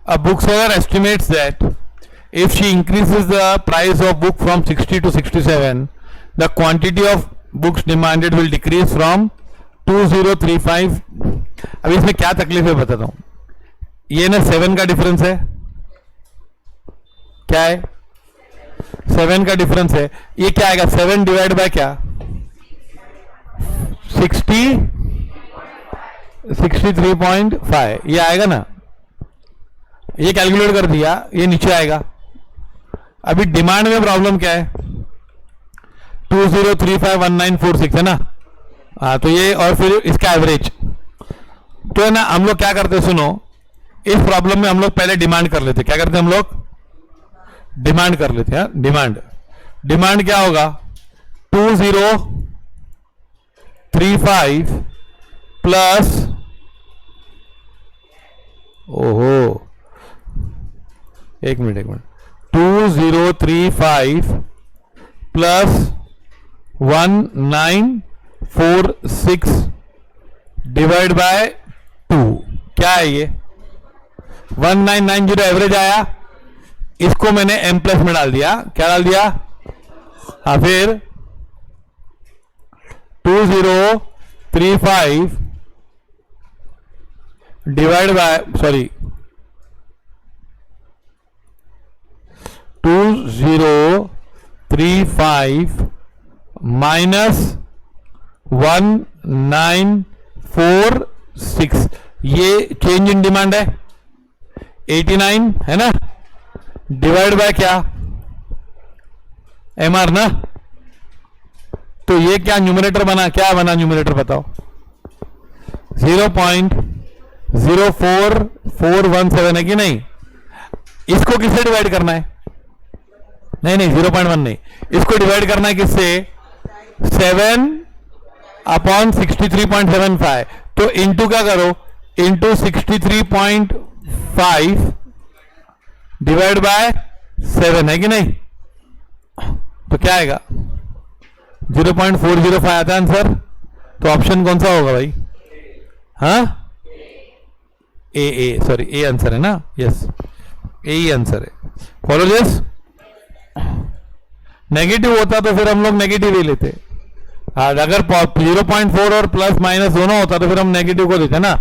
A bookseller estimates that if she increases the price of book from 60 to 67, the quantity of books demanded will decrease from 2035. अब इसमें क्या तकलीफ है बताता हूं. ये ना 7 का डिफरेंस है. क्या है? 7 का डिफरेंस है. ये क्या आएगा? 7 डिवाइड बाय क्या? 63.5 ये आएगा ना. ये कैलकुलेट कर दिया, ये नीचे आएगा. अभी डिमांड में प्रॉब्लम क्या है? 20351946 है ना. हाँ, तो ये और फिर इसका एवरेज तो है ना. हम लोग क्या करते, सुनो, इस प्रॉब्लम में हम लोग पहले डिमांड कर लेते. क्या करते हम लोग? डिमांड कर लेते हैं. डिमांड क्या होगा? 2035 प्लस, ओहो, एक मिनट 2035 प्लस 1946 डिवाइड बाय 2. क्या है ये? 1990 एवरेज आया. इसको मैंने m प्लस में डाल दिया. क्या डाल दिया? हाँ, फिर 2035 डिवाइड बाय 2035 माइनस 1946. ये चेंज इन डिमांड है 89 है ना. डिवाइड बाय क्या? MR ना. तो ये क्या न्यूमरेटर बना? क्या बना न्यूमरेटर बताओ? 0.04417 है कि नहीं. इसको किससे डिवाइड करना है? नहीं 0.1 नहीं, इसको डिवाइड करना है किससे? 7/63.75. तो इंटू क्या करो? इंटू 63.5 डिवाइड बाय 7 है कि नहीं. तो क्या आएगा? 0.405 आता है आंसर. तो ऑप्शन कौन सा होगा भाई? हाँ, ए सॉरी, ए आंसर है ना. यस, ए ही आंसर है. Follow this. नेगेटिव होता तो फिर हम लोग नेगेटिव ही लेते. हाँ, अगर 0.4 और प्लस माइनस दोनों होता तो फिर हम नेगेटिव को देते ना.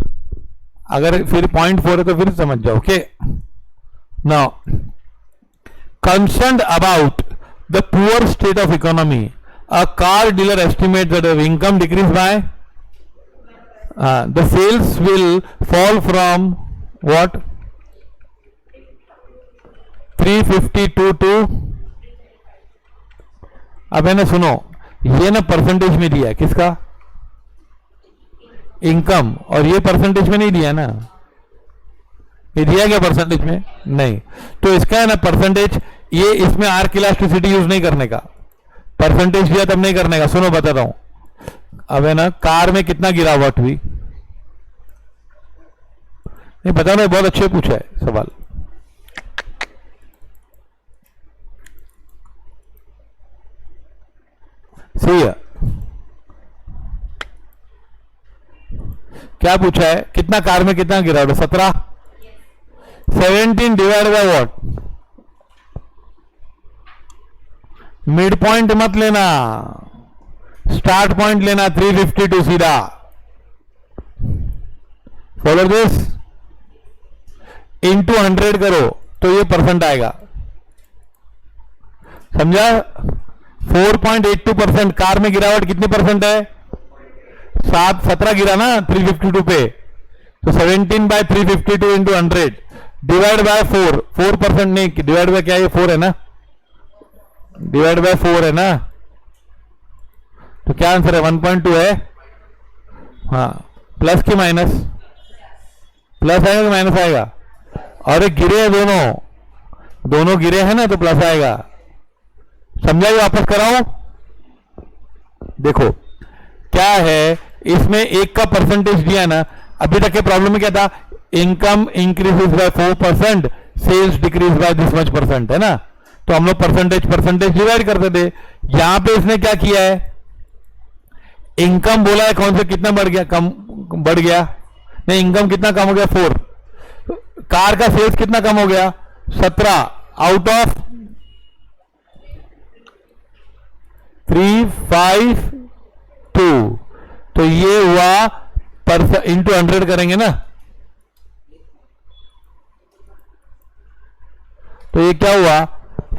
अगर फिर 0.4 है तो फिर समझ जाओ. Okay, now concerned about the poor state of economy, a car dealer estimates that the income decrease by the sales will fall from what? 352 to, अब है ना, सुनो, ये ना परसेंटेज में दिया है. किसका? इनकम. और ये परसेंटेज में नहीं दिया ना. ये दिया क्या परसेंटेज में? नहीं. तो इसका है ना परसेंटेज, ये इसमें आर्क इलास्टिसिटी यूज नहीं करने का. परसेंटेज दिया तब नहीं करने का. सुनो बताता हूं. अब है ना, कार में कितना गिरावट हुई? नहीं पता ना. बहुत अच्छे पूछा है सवाल. सही है. क्या पूछा है? कितना कार में कितना गिरावट? 17. 17 divide by what? Mid point मत लेना, स्टार्ट पॉइंट लेना. 352 सीधा. Follow this. इंटू 100 करो तो ये परसेंट आएगा. समझा? 4.82%. कार में गिरावट कितनी परसेंट है? 17 गिरा ना 352 पे. तो 17/352 इंटू 100 डिवाइड बाय 4% नहीं, डिवाइड बाय क्या? ये 4 है ना. डिवाइड बाय 4 है ना. तो क्या आंसर है? 1.2 है. हाँ, प्लस की माइनस? प्लस आएगा कि माइनस आएगा? और गिरे हैं दोनों गिरे हैं ना, तो प्लस आएगा. समझा? ये वापस कराऊं. देखो क्या है, इसमें एक का परसेंटेज दिया ना. अभी तक के प्रॉब्लम में क्या था? Income increases by 4%, sales decrease by this much percent, है ना. तो हम लोग परसेंटेज डिवाइड करते थे. यहां पे इसने क्या किया है? इनकम बोला है कौन से कितना बढ़ गया? कम बढ़ गया नहीं. इनकम कितना कम हो गया? 4. कार का सेल्स कितना कम हो गया? 17 आउट ऑफ 352, तो ये हुआ पर इंटू 100 करेंगे ना, तो ये क्या हुआ?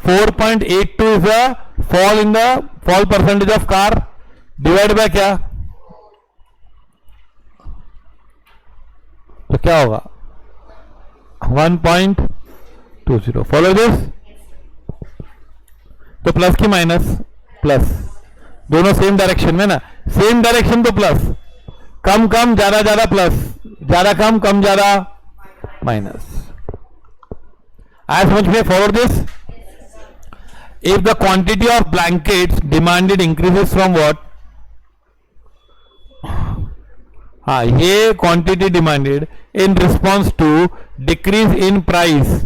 4.82 is the fall in the fall percentage of car, divide by क्या? तो क्या होगा? 1.20. Follow this? तो प्लस की माइनस? प्लस, दोनों सेम डायरेक्शन में ना, सेम डायरेक्शन तो प्लस, कम कम ज्यादा ज्यादा प्लस, ज्यादा कम कम ज्यादा माइनस। आया समझ में? Forward this? If the quantity of blankets demanded increases from what? हाँ, ये quantity demanded in response to decrease in price.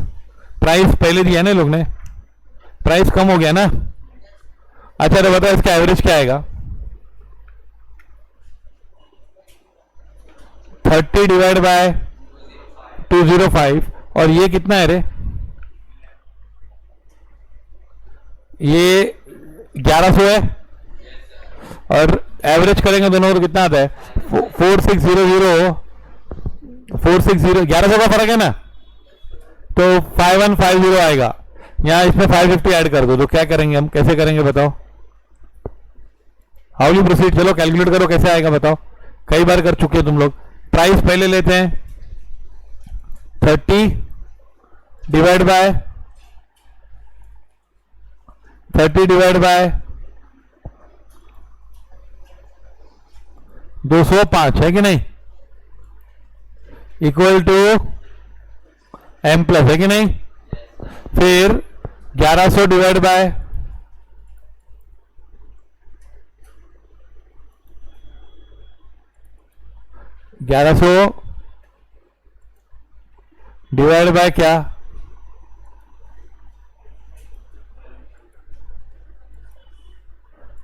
Price पहले दिया ना लोग ने, प्राइस कम हो गया ना। अच्छा तो बताओ इसका एवरेज क्या आएगा? 30 डिवाइड बाय 205, और ये कितना है रे? ये 1100 है, और एवरेज करेंगे दोनों तो कितना आता है? 4600, 460, 1100 का फर्क है ना, तो 5150 आएगा। यहां इसमें 550 ऐड कर दो, तो क्या करेंगे हम? कैसे करेंगे बताओ? How you proceed? चलो कैलकुलेट करो कैसे आएगा बताओ, कई बार कर चुके हो तुम लोग। प्राइस पहले लेते हैं, 30 डिवाइड बाय 205 है कि नहीं, इक्वल टू m प्लस, है कि नहीं? फिर 1100 डिवाइड बाय 1100 डिवाइड बाय क्या?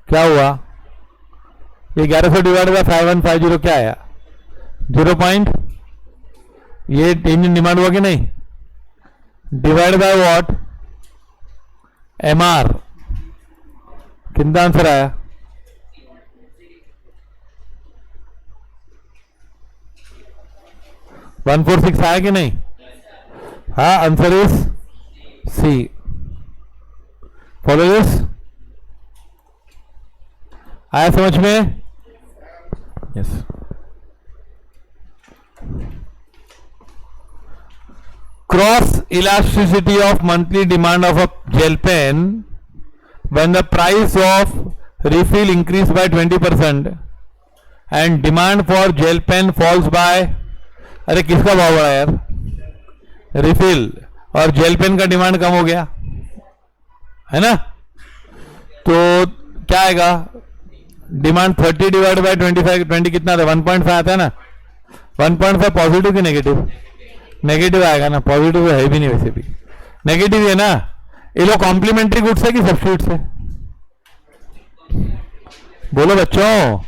क्या हुआ? ये 1100 डिवाइड बाय 5150 क्या आया? 0 पॉइंट, ये इंजन डिमांड हुआ कि नहीं? Divide by what? MR, कितना आंसर आया? वन 146 आया कि नहीं? हाँ, answer is C. Follow this? आया समझ में? Yes. Cross elasticity of monthly demand of a gel pen when the price of refill increase by 20% and demand for gel pen falls by, अरे किसका भाव बढ़ा यार? रिफिल, और जेल पेन का डिमांड कम हो गया है ना, तो क्या आएगा? डिमांड 30 डिवाइड बाय 25, 20 कितना था? 1.5 आता है ना। 1.5 पॉजिटिव कि नेगेटिव? नेगेटिव आएगा ना, पॉजिटिव है भी नहीं, वैसे भी नेगेटिव है ना। ये लोग कॉम्प्लीमेंट्री गुड्स है कि सब्स्टिट्यूट है? बोलो बच्चों,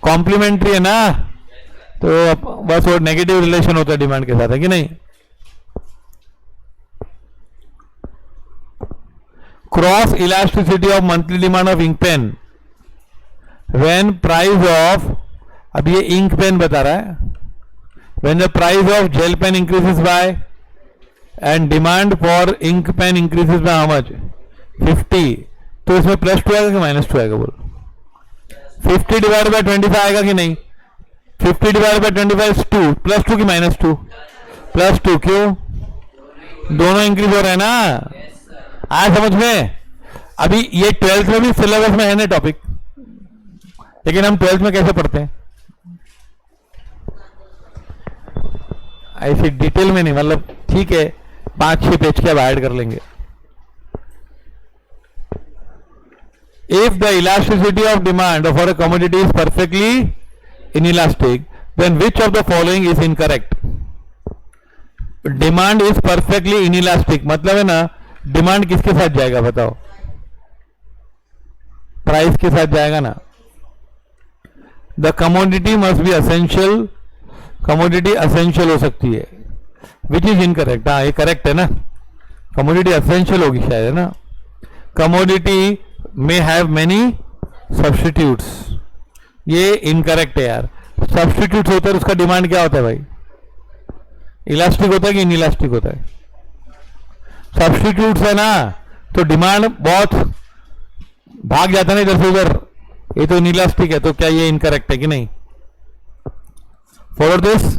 कॉम्प्लीमेंट्री है ना, तो बस वो नेगेटिव रिलेशन होता है डिमांड के साथ, है कि नहीं? Cross elasticity of monthly demand of ink pen when price of, अब ये इंक पेन बता रहा है, when the price of gel pen increases by and demand for ink pen increases by how much? 50, तो इसमें +2 आएगा कि -2 आएगा? बोलो। 50 डिवाइड बाय 25 आएगा कि नहीं? 50 डिवाइड बाय 25 is 2, +2 की -2? +2, क्यों? दोनों इंक्रीज हो रहे हैं ना। आया समझ में? अभी ये 12th में भी सिलेबस में है ना टॉपिक, लेकिन हम 12th में कैसे पढ़ते हैं? ऐसे डिटेल में नहीं, मतलब ठीक है 5-6 पेज के अब ऐड कर लेंगे। If the elasticity of demand for a commodity is perfectly inelastic, then which of the following is incorrect? Demand is perfectly inelastic, मतलब है ना, डिमांड किसके साथ जाएगा बताओ? प्राइस के साथ जाएगा ना। The commodity must be essential, commodity essential हो सकती है विच इज इनकरेक्ट. हाँ ये करेक्ट है ना. कमोडिटी एसेंशियल होगी शायद, है ना. कमोडिटी में हैव मेनी सब्स्टिट्यूट्स, ये इनकरेक्ट है यार. सब्स्टिट्यूट्स होता है उसका डिमांड क्या होता है भाई? इलास्टिक होता है कि इनइलास्टिक होता है? सब्स्टिट्यूट्स है ना, तो डिमांड बहुत भाग जाता है ना इधर से उधर. ये तो इनइलास्टिक है, तो क्या ये इनकरेक्ट है कि नहीं? Follow this.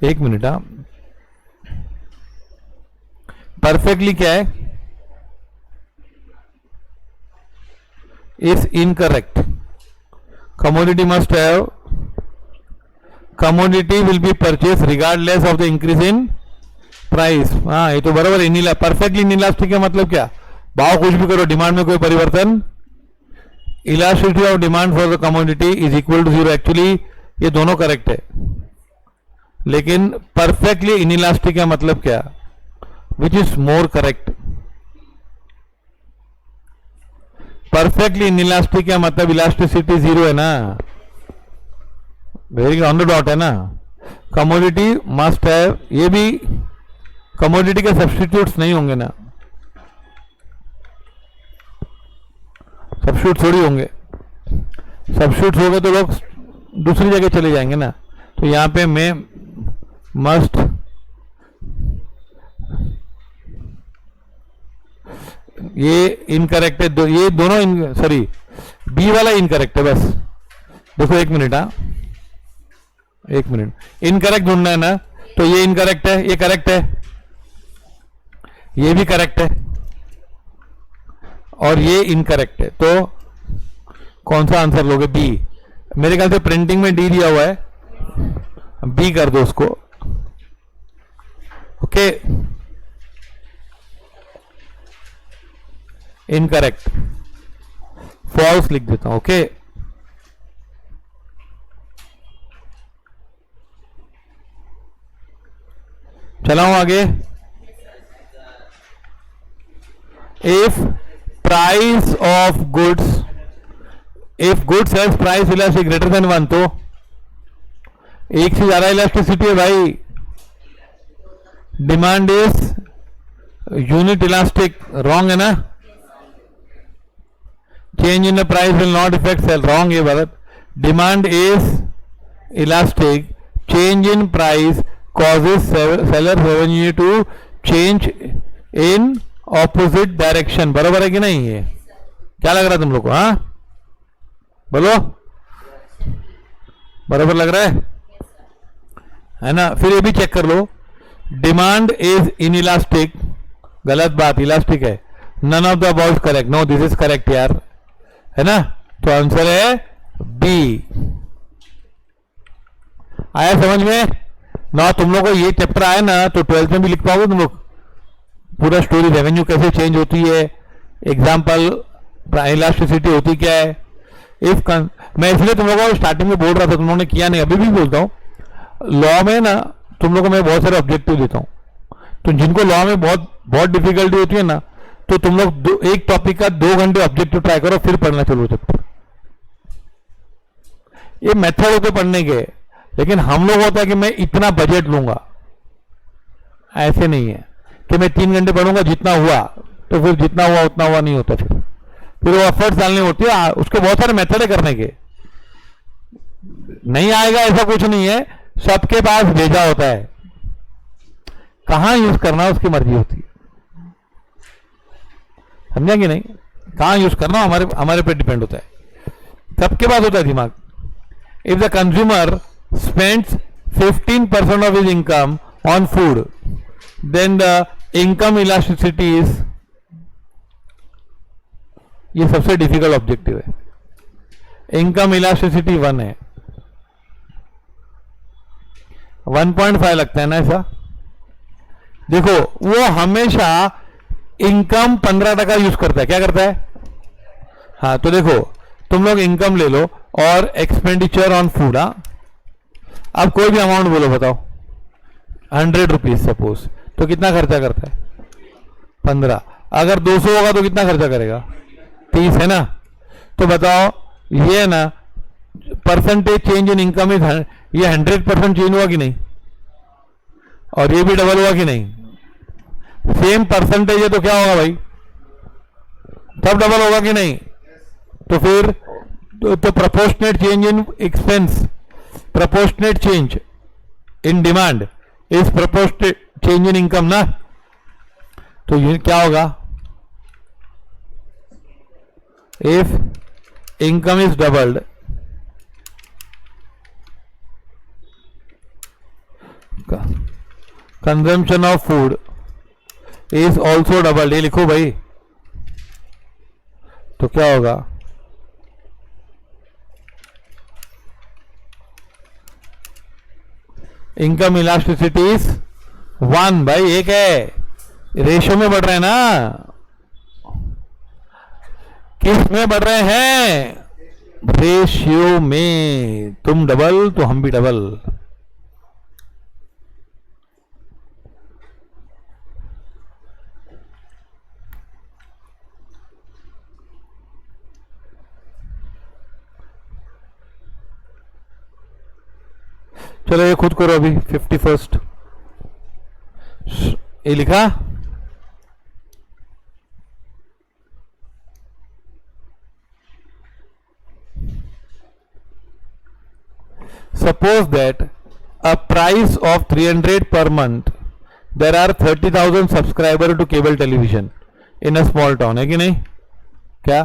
एक मिनट. हाँ परफेक्टली क्या है? Is incorrect. commodity must have, commodity will be purchased regardless of the increase in price. हाँ ये तो बराबर है. परफेक्टली इनइलास्टिक का मतलब क्या? भाव कुछ भी करो, डिमांड में कोई परिवर्तन. Elasticity of demand for the commodity is equal to 0. Actually ये दोनों करेक्ट है, लेकिन परफेक्टली इनइलास्टिक का मतलब क्या? Which is more correct? Perfectly inelastic का मतलब इलास्टिसिटी 0 है ना, वेरी ऑन द डॉट है ना. कमोडिटी मस्ट हैव, ये भी कमोडिटी के सब्स्टिट्यूट्स नहीं होंगे ना, सब्स्टिट्यूट थोड़ी होंगे. सब्स्टिट्यूट हो गए तो लोग दूसरी जगह चले जाएंगे ना. तो यहां पे मैं मस्ट, ये इनकरेक्ट है. ये दोनों सॉरी बी वाला इनकरेक्ट है. बस देखो एक मिनट. हाँ एक मिनट. इनकरेक्ट ढूंढना है ना, तो ये इनकरेक्ट है, ये करेक्ट है, ये भी करेक्ट है, और ये इनकरेक्ट है. तो कौन सा आंसर लोगे? बी. मेरे ख्याल से प्रिंटिंग में डी दिया हुआ है, बी कर दो उसको. ओके. इनकरेक्ट, फॉल्स लिख देता हूं. ओके. चलाऊं आगे. If price of goods, if goods has price elastic greater than 1, तो एक से ज्यादा इलास्टिसिटी है भाई. Demand is unit elastic, wrong है ना. Change in the price will not effect sale, wrong है Bharat. Demand is elastic, change in price causes seller revenue to change in opposite direction. बराबर है कि नहीं? ये क्या लग रहा है तुम लोग को? हाँ बोलो, बराबर लग रहा है ना. फिर ये भी चेक कर लो. डिमांड इज इनइलास्टिक, गलत बात, इलास्टिक है. None of the above is correct. No this is correct यार, है ना. तो आंसर है बी. आया समझ में ना? तुम लोग को ये चैप्टर आया ना, तो 12th में भी लिख पाओगे तुम लोग पूरा स्टोरी. रेवेन्यू कैसे चेंज होती है, एग्जाम्पल इलास्टिसिटी होती क्या है. इफ मैं इसलिए तुम लोगों को स्टार्टिंग में बोल रहा था, तुम लोगों ने किया नहीं, अभी भी बोलता हूँ. लॉ में ना तुम लोगों को मैं बहुत सारे ऑब्जेक्टिव देता हूँ, तो जिनको लॉ में बहुत डिफिकल्टी होती है ना, तो तुम लोग एक टॉपिक का 2 घंटे ऑब्जेक्टिव ट्राई करो, फिर पढ़ना चलो चैप्टर. ये मेथड होते पढ़ने के. लेकिन हम लोग होता है कि मैं इतना बजट लूंगा, ऐसे नहीं है कि मैं 3 घंटे पढ़ूंगा जितना हुआ, तो फिर जितना हुआ उतना हुआ नहीं होता. फिर वो एफर्ट्स डालनी होती है, उसके बहुत सारे मेथड है करने के. नहीं आएगा ऐसा कुछ नहीं है, सबके पास भेजा होता है, कहां यूज करना उसकी मर्जी होती है. समझा कि नहीं? कहां यूज करना हमारे पे डिपेंड होता है, सबके पास होता है दिमाग. If the consumer spends 15% of his income on food, then the income elasticity is, ये सबसे डिफिकल्ट ऑब्जेक्टिव है. इनकम इलास्टिसिटी 1 है, 1.5 लगता है ना ऐसा. देखो वो हमेशा इनकम 15% यूज करता है. क्या करता है? हाँ तो देखो तुम लोग इनकम ले लो और एक्सपेंडिचर ऑन फूड. हाँ अब कोई भी अमाउंट बोलो, बताओ. 100 रुपीज सपोज, तो कितना खर्चा करता है? 15. अगर 200 होगा तो कितना खर्चा करेगा? 30, है ना. तो बताओ ये ना percentage change in income is, ये 100% चेंज हुआ कि नहीं, और ये भी डबल हुआ कि नहीं, सेम परसेंटेज है तो क्या होगा भाई, तब डबल होगा कि नहीं, तो फिर तो proportionate change in expense, proportionate change in demand is proportionate change in income ना, तो ये क्या होगा, if income is doubled consumption of food is also doubled, ये लिखो भाई, तो क्या होगा, इनकम इलास्टिसिटी इज 1 भाई, एक है, रेशियो में बढ़ रहे हैं ना, किस में बढ़ रहे हैं, रेशियो में, तुम डबल तो हम भी डबल। चलो ये खुद करो अभी 51st, ये लिखा, suppose that a price of 300 per month, there are 30,000 subscribers to cable television in a small town, है कि नहीं, क्या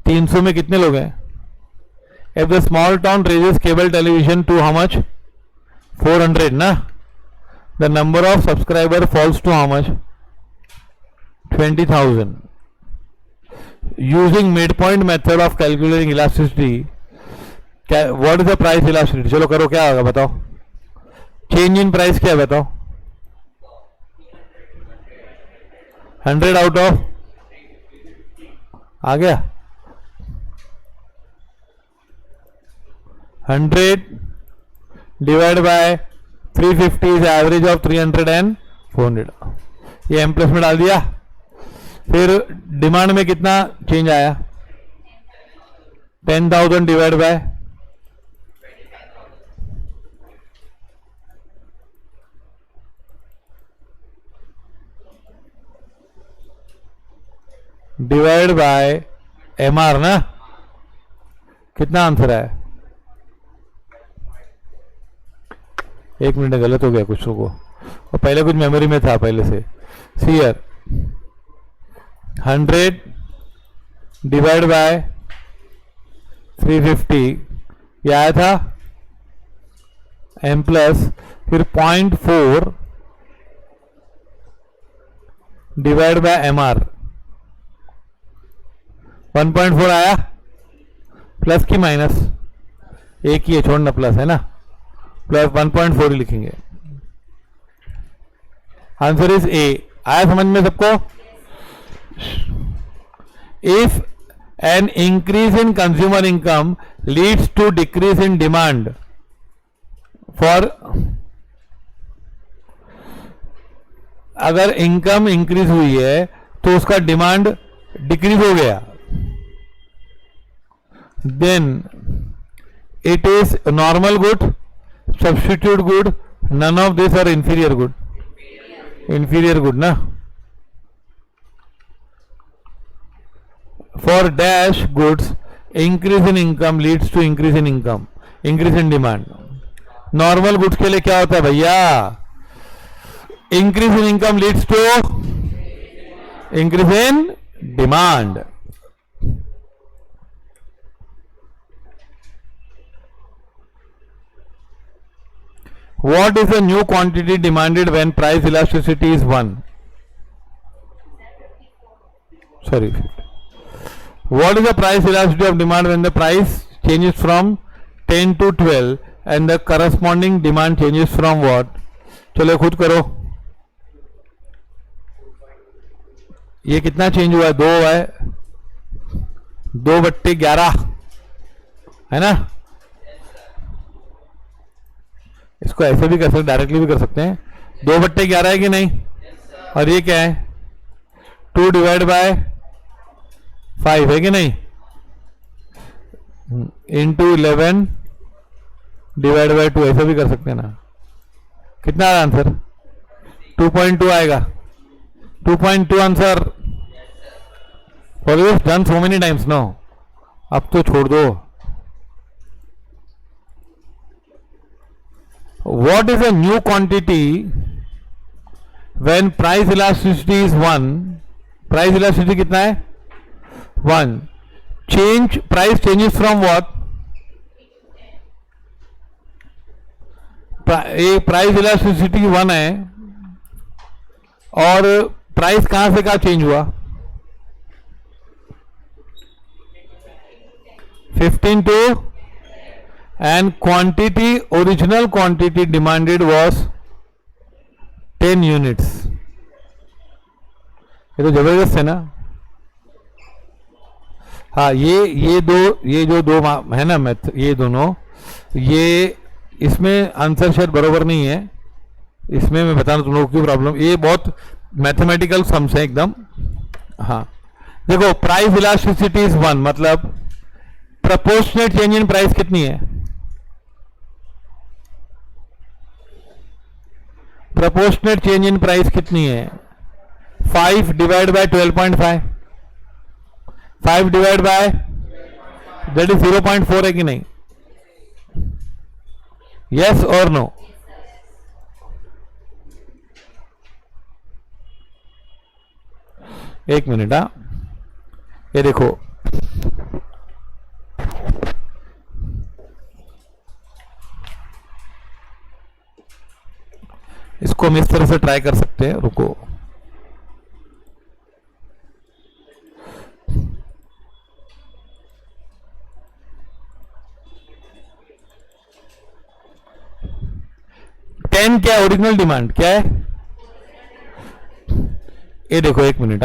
300 में कितने लोग हैं, if the small town raises cable television to how much, 400 ना, the number of subscriber falls to how much, 20,000. using midpoint method of calculating elasticity, what is the price elasticity, चलो करो, क्या होगा बताओ, चेंज इन प्राइस क्या है बताओ, 100 out of, आ गया 100 divide by 350 is average of 300 and 400, ये एम प्लस में डाल दिया, फिर डिमांड में कितना चेंज आया, 10,000 divide by, divide by M R ना, कितना आंसर है, एक मिनट गलत हो गया कुछ को, और पहले कुछ मेमोरी में था पहले से, सी ईयर 100 डिवाइड बाय 350, ये आया था एम प्लस, फिर 0.4 डिवाइड बाय एम आर, 1.4 आया, प्लस की माइनस, एक ही है छोड़ना, प्लस है ना, प्लस 1.4 ही लिखेंगे, आंसर इज ए, आया समझ में सबको, if an increase in consumer income leads to decrease in demand for, अगर इनकम इंक्रीज हुई है तो उसका डिमांड डिक्रीज हो गया, then it is normal good, substitute good, none of these are inferior good, inferior good ना, for dash goods increase in income leads to increase in income, increase in demand, normal goods के लिए क्या होता है भैया, increase in income leads to increase in demand. What is the new quantity demanded when price elasticity is 1? Sorry. What is the price elasticity of demand when the price changes from 10 to 12 and the corresponding demand changes from what? चलो खुद करो, ये कितना change हुआ है, 2 है, 2/11 है ना, इसको ऐसे भी कर सकते, डायरेक्टली भी कर सकते हैं, 2/11 है कि नहीं, और ये क्या है 2 डिवाइड बाय 5 है कि नहीं, इंटू 11 डिवाइड बाय 2, ऐसा भी कर सकते हैं ना। कितना आया आंसर? 2.2 आएगा। 2.2 answer. Always done so many times no, अब तो छोड़ दो। What is a new quantity when price elasticity is 1? Price elasticity कितना है? 1। Change, price changes from what? Price elasticity 1 है और प्राइस कहां से कहां चेंज हुआ? 15 to, and quantity, original quantity demanded was 10 units. ये तो जबरदस्त है ना। हाँ, ये जो दो है ना मैथ, ये दोनों, ये इसमें आंसर शायद बरोबर नहीं है। इसमें मैं बता रहा हूं तुम लोगों की प्रॉब्लम, ये बहुत मैथमेटिकल सम्स है एकदम। हाँ देखो, प्राइस इलास्टिसिटी इज 1, मतलब प्रोपोर्शनेट चेंज इन प्राइस कितनी है? प्रोपोर्शनेट चेंज इन प्राइस कितनी है? 5 divide by 12.5, 5 divide by that is 0.4 है कि नहीं? यस और नो? एक मिनट। ये देखो, इसको हम इस तरह से ट्राई कर सकते हैं। रुको, टेन क्या है? ओरिजिनल डिमांड क्या है? ये देखो, एक मिनट।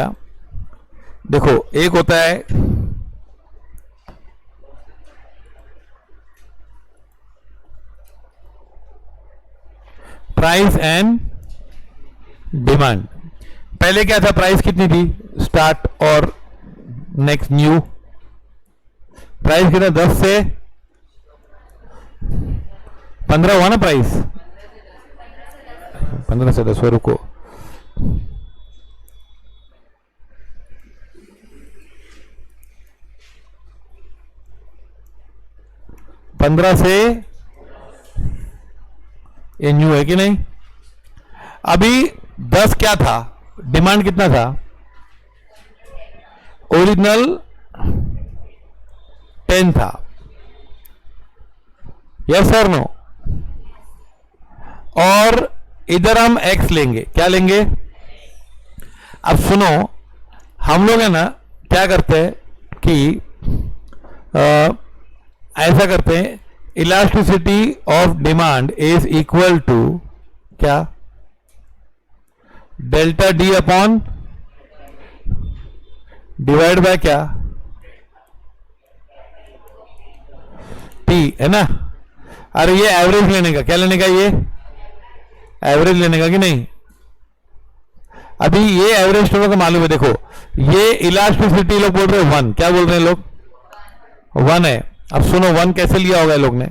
देखो, एक होता है प्राइस एंड डिमांड। पहले क्या था? प्राइस कितनी थी स्टार्ट और नेक्स्ट न्यू? प्राइस कितना? 10 से 15 हुआ ना प्राइस? 15 से 10 हुआ। रुको, पंद्रह से ये न्यू है कि नहीं? अभी 10 क्या था? डिमांड कितना था? ओरिजिनल 10 था। यस और नो? और इधर हम x लेंगे। क्या लेंगे? अब सुनो, हम लोग है ना क्या करते हैं कि ऐसा करते हैं, elasticity of demand is equal to क्या? Delta D upon divide by क्या? टी, है ना। अरे ये एवरेज लेने का, क्या लेने का? ये एवरेज लेने का कि नहीं? अभी ये एवरेज तो मालूम है। देखो, ये इलास्टिसिटी लोग बोल रहे हैं 1, क्या बोल रहे हैं लोग? 1 है। अब सुनो, 1 कैसे लिया होगा लोग ने?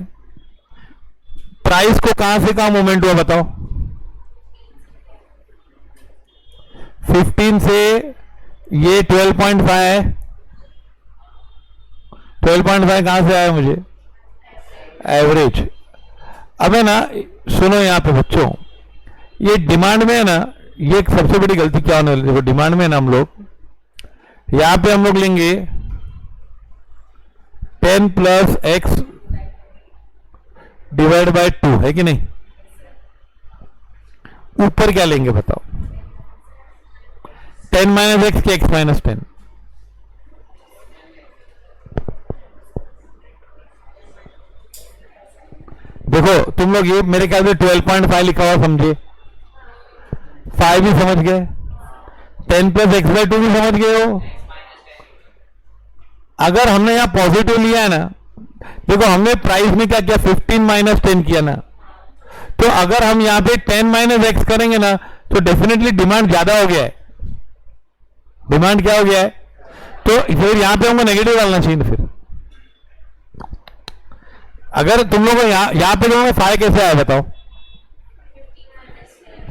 प्राइस को कहां से कहां मूवमेंट हुआ बताओ? 15 से ये 12.5 है। 12.5 कहां से आया मुझे? एवरेज। अब है ना, सुनो यहां पे बच्चों, ये डिमांड में है ना, ये एक सबसे बड़ी गलती क्या होने वाली है? डिमांड में है ना, हम लोग यहां पे हम लोग लेंगे 10 प्लस एक्स डिवाइड बाय 2, है कि नहीं? ऊपर क्या लेंगे बताओ? 10 माइनस एक्स के x माइनस 10। देखो तुम लोग ये मेरे ख्याल से 12.5 लिखा हुआ समझे, 5 भी समझ गए, 10 प्लस एक्स बाय 2 भी समझ गए हो। अगर हमने यहां पॉजिटिव लिया है ना, देखो हमने प्राइस में क्या किया? 15 माइनस 10 किया ना। तो अगर हम यहां पे 10 माइनस एक्स करेंगे ना, तो डेफिनेटली डिमांड ज्यादा हो गया है। डिमांड क्या हो गया है? तो फिर यहां पे हमको नेगेटिव डालना चाहिए। फिर अगर तुम लोगों को यहाँ पे तुम लोग 5 कैसे आया बताओ?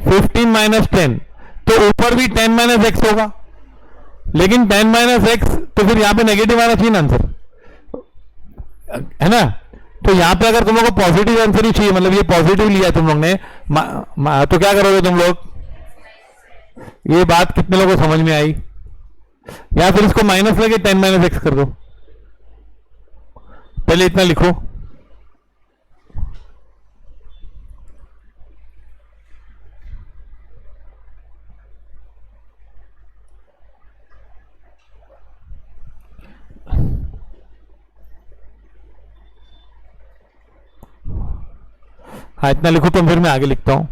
15 माइनस 10, तो ऊपर भी 10 माइनस एक्स होगा, लेकिन 10 माइनस एक्स तो फिर यहाँ पे नेगेटिव आना चाहिए ना आंसर, है ना? तो यहाँ पे अगर तुम लोग को पॉजिटिव आंसर ही चाहिए, मतलब ये पॉजिटिव लिया तुम लोग ने, तो क्या करोगे तुम लोग? ये बात कितने लोगों को समझ में आई? या फिर इसको माइनस लगे 10 माइनस एक्स कर दो, पहले इतना लिखो। हाँ इतना लिखो, तो फिर मैं आगे लिखता हूं।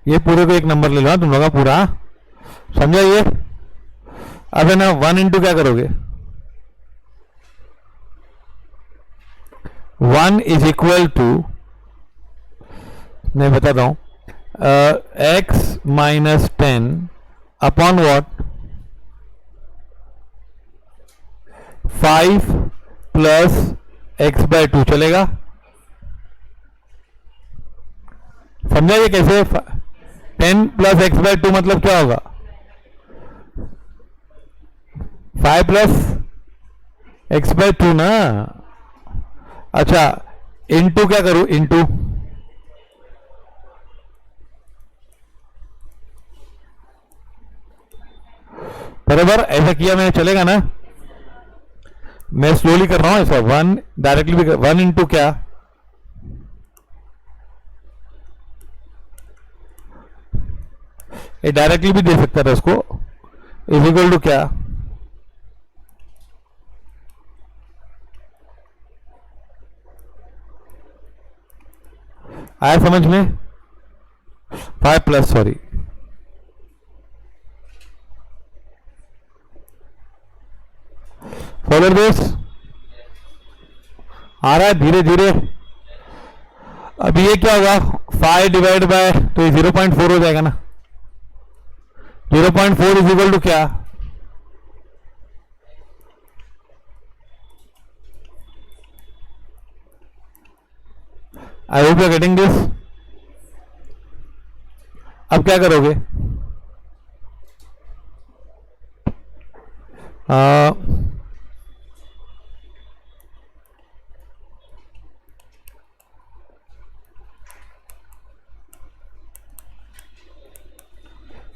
ये पूरे को एक नंबर ले लो तुम लोग का पूरा, समझा ये? अब है ना 1 इंटू क्या करोगे? 1 इज इक्वल टू, मैं बताता हूं, X minus 10 upon what? 5 plus X by 2 चलेगा? समझा ये कैसे? 10 प्लस एक्स बाय 2 मतलब क्या होगा? 5 प्लस एक्स बाय 2 ना। अच्छा इंटू क्या करूं? इंटू बराबर, ऐसा किया मैंने, चलेगा ना? मैं स्लोली कर रहा हूं ऐसा, 1 डायरेक्टली भी 1 इंटू क्या? ये डायरेक्टली भी दे सकता था इसको, इज इक्वल टू क्या? आया समझ में? 5 प्लस, सॉरी, फॉलो दिस, आ रहा है धीरे धीरे। अब ये क्या होगा? 5 डिवाइड बाय, तो ये 0.4 हो जाएगा ना। 0.4 इज इक्वल टू क्या? I hope you are getting this. अब क्या करोगे?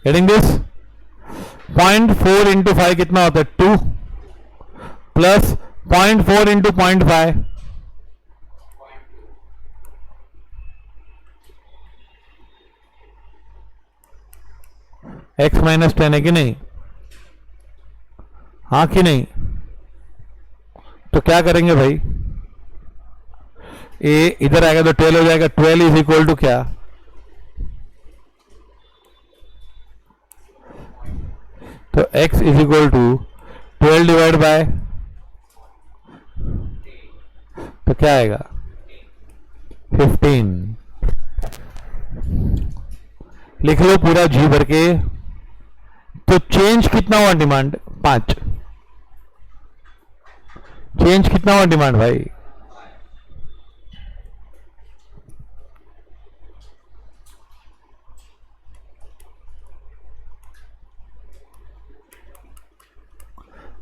Getting this? 0.4 इंटू 5 कितना होता है? 2 प्लस 0.4 इंटू 0.5, एक्स माइनस 10 है कि नहीं? हाँ कि नहीं? तो क्या करेंगे भाई? ए इधर आएगा तो 12 हो जाएगा। 12 इज इक्वल टू क्या? तो x is equal to 12 divide by, तो क्या आएगा? 15। लिख लो पूरा जी भर के। तो चेंज कितना हुआ डिमांड? 5। चेंज कितना हुआ डिमांड भाई?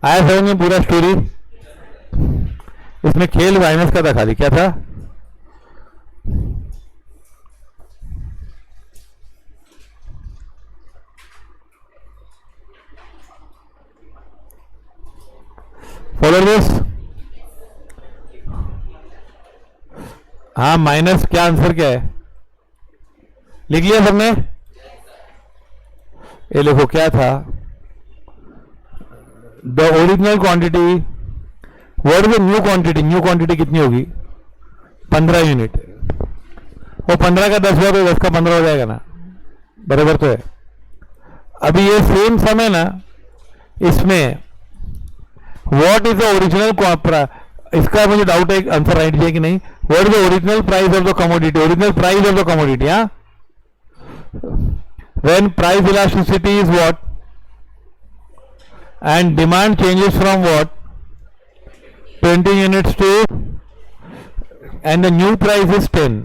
आया समझ में पूरा स्टोरी? इसमें खेल माइनस का था खाली, क्या था? Follow this. हाँ माइनस क्या, आंसर क्या है? लिख लिया सबने? ये देखो क्या था? The original quantity, what is the new quantity? New quantity कितनी होगी? 15 यूनिट। वो 15 का 10 हुआ तो 10 का 15 हो जाएगा ना, बराबर तो है। अभी ये सेम समय ना, इसमें व्हाट इज द ओरिजिनल, इसका मुझे डाउट है, आंसर राइट है कि नहीं. What is the original price of the commodity, original price of the commodity. हाँ, when price elasticity is what and demand changes from what 20 units to, and the new price is 10.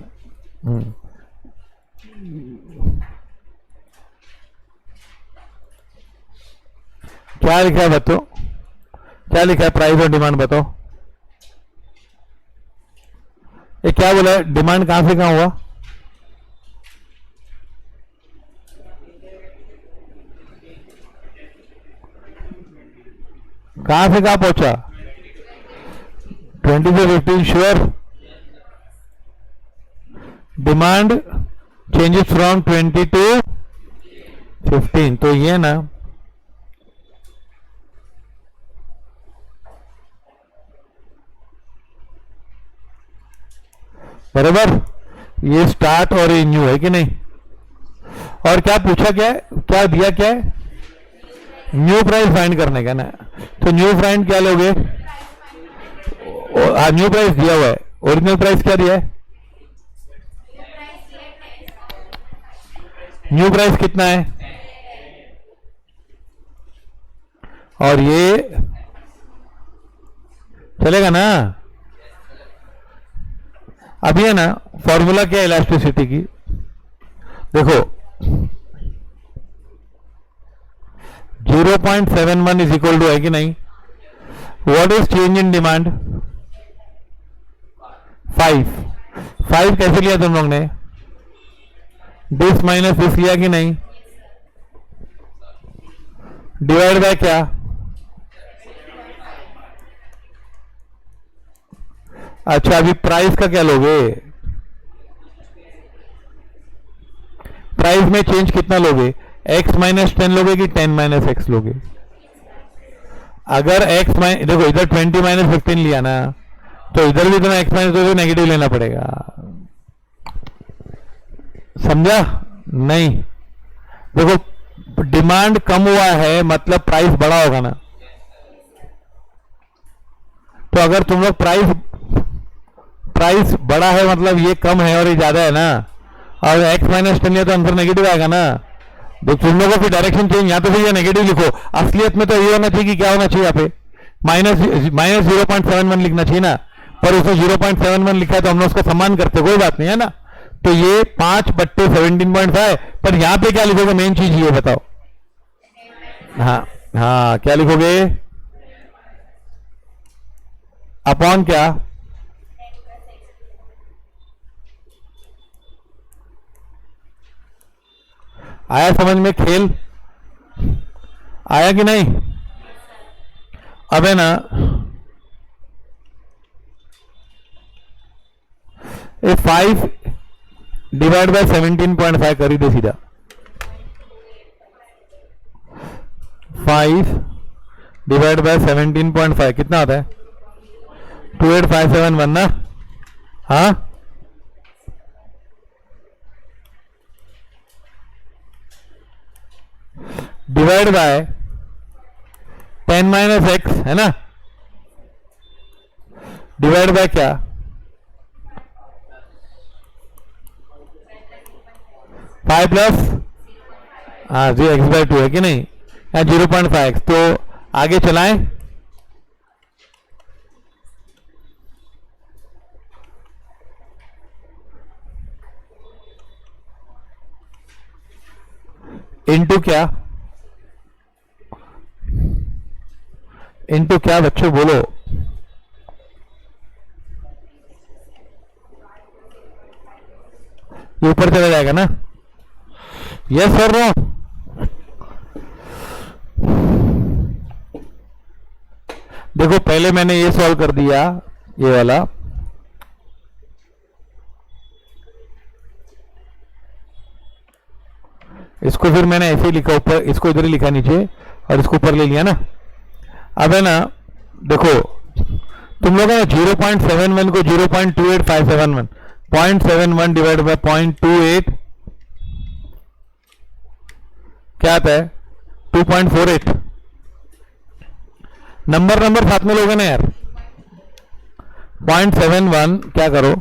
क्या लिखा है बताओ, क्या लिखा है प्राइस और demand बताओ. ये क्या बोला है, डिमांड कहां से कहां हुआ. कहां से कहां पहुंचा, 20 से 15 sure. Demand changes from 20 to 15, तो ये ना बराबर, ये स्टार्ट और ये न्यू है कि नहीं. और क्या पूछा, क्या है, क्या दिया, क्या है, न्यू प्राइस फाइंड करने का ना. तो न्यू प्राइस क्या लोगे, न्यू प्राइस दिया हुआ है, ओरिजिनल प्राइस क्या दिया है, न्यू प्राइस कितना है, और ये चलेगा ना. अभी है ना फॉर्मूला क्या है इलास्टिसिटी की, देखो 0.71 इज इक्वल टू है कि नहीं. What is change in demand, 5 कैसे लिया तुम लोग ने, दिस माइनस दिस लिया कि नहीं, डिवाइड बाय क्या, अच्छा अभी प्राइस का क्या लोगे, प्राइस में चेंज कितना लोगे, x माइनस 10 लोगे कि 10 माइनस एक्स लोगे. अगर x देखो इधर 20 माइनस 15 लिया ना, तो इधर भी तुम्हें x माइनस तो नेगेटिव लेना पड़ेगा. समझा नहीं. देखो डिमांड कम हुआ है मतलब प्राइस बड़ा होगा ना. तो अगर तुम लोग प्राइस बड़ा है मतलब ये कम है और ये ज्यादा है ना, और x माइनस 10 लिया तो आंसर नेगेटिव आएगा ना. तो तुम लोगों को डायरेक्शन चेंज, यहाँ तो भैया नेगेटिव लिखो, असलियत में तो ये होना चाहिए कि क्या होना चाहिए, यहाँ पे माइनस 0.71 लिखना चाहिए ना, पर उसने 0.71 लिखा है तो हम लोग उसका सम्मान करते, कोई बात नहीं है ना. तो ये 5/17.5, पर यहाँ पे क्या लिखोगे, मेन चीज ये बताओ. हाँ हाँ, क्या लिखोगे, अपॉन क्या, आया समझ में खेल, आया कि नहीं. अब है ना ये 5 डिवाइड बाय 17.5 कर ही दे सीधा. 5 डिवाइड बाय 17.5 कितना आता है, 28571 ना. हाँ, डिवाइड बाय 10 माइनस एक्स है ना, डिवाइड बाय क्या, 5 प्लस हाँ जी एक्स बाय 2 है कि नहीं, 0.5x. तो आगे चलाएं, इनटू क्या, इनटू क्या बच्चों बोलो, ये ऊपर चला जाएगा ना. यस सर नो, देखो पहले मैंने ये सॉल्व कर दिया, ये वाला, इसको फिर मैंने ऐसे ही लिखा ऊपर, इसको इधर ही लिखा नीचे और इसको ऊपर ले लिया ना. अब है ना देखो तुम लोग ना 0.71 को 0.28571, 0.71 डिवाइड बाय 0.28 क्या आता है, 2.48. नंबर नंबर साथ में लोगे ना यार। 0.71 क्या करो,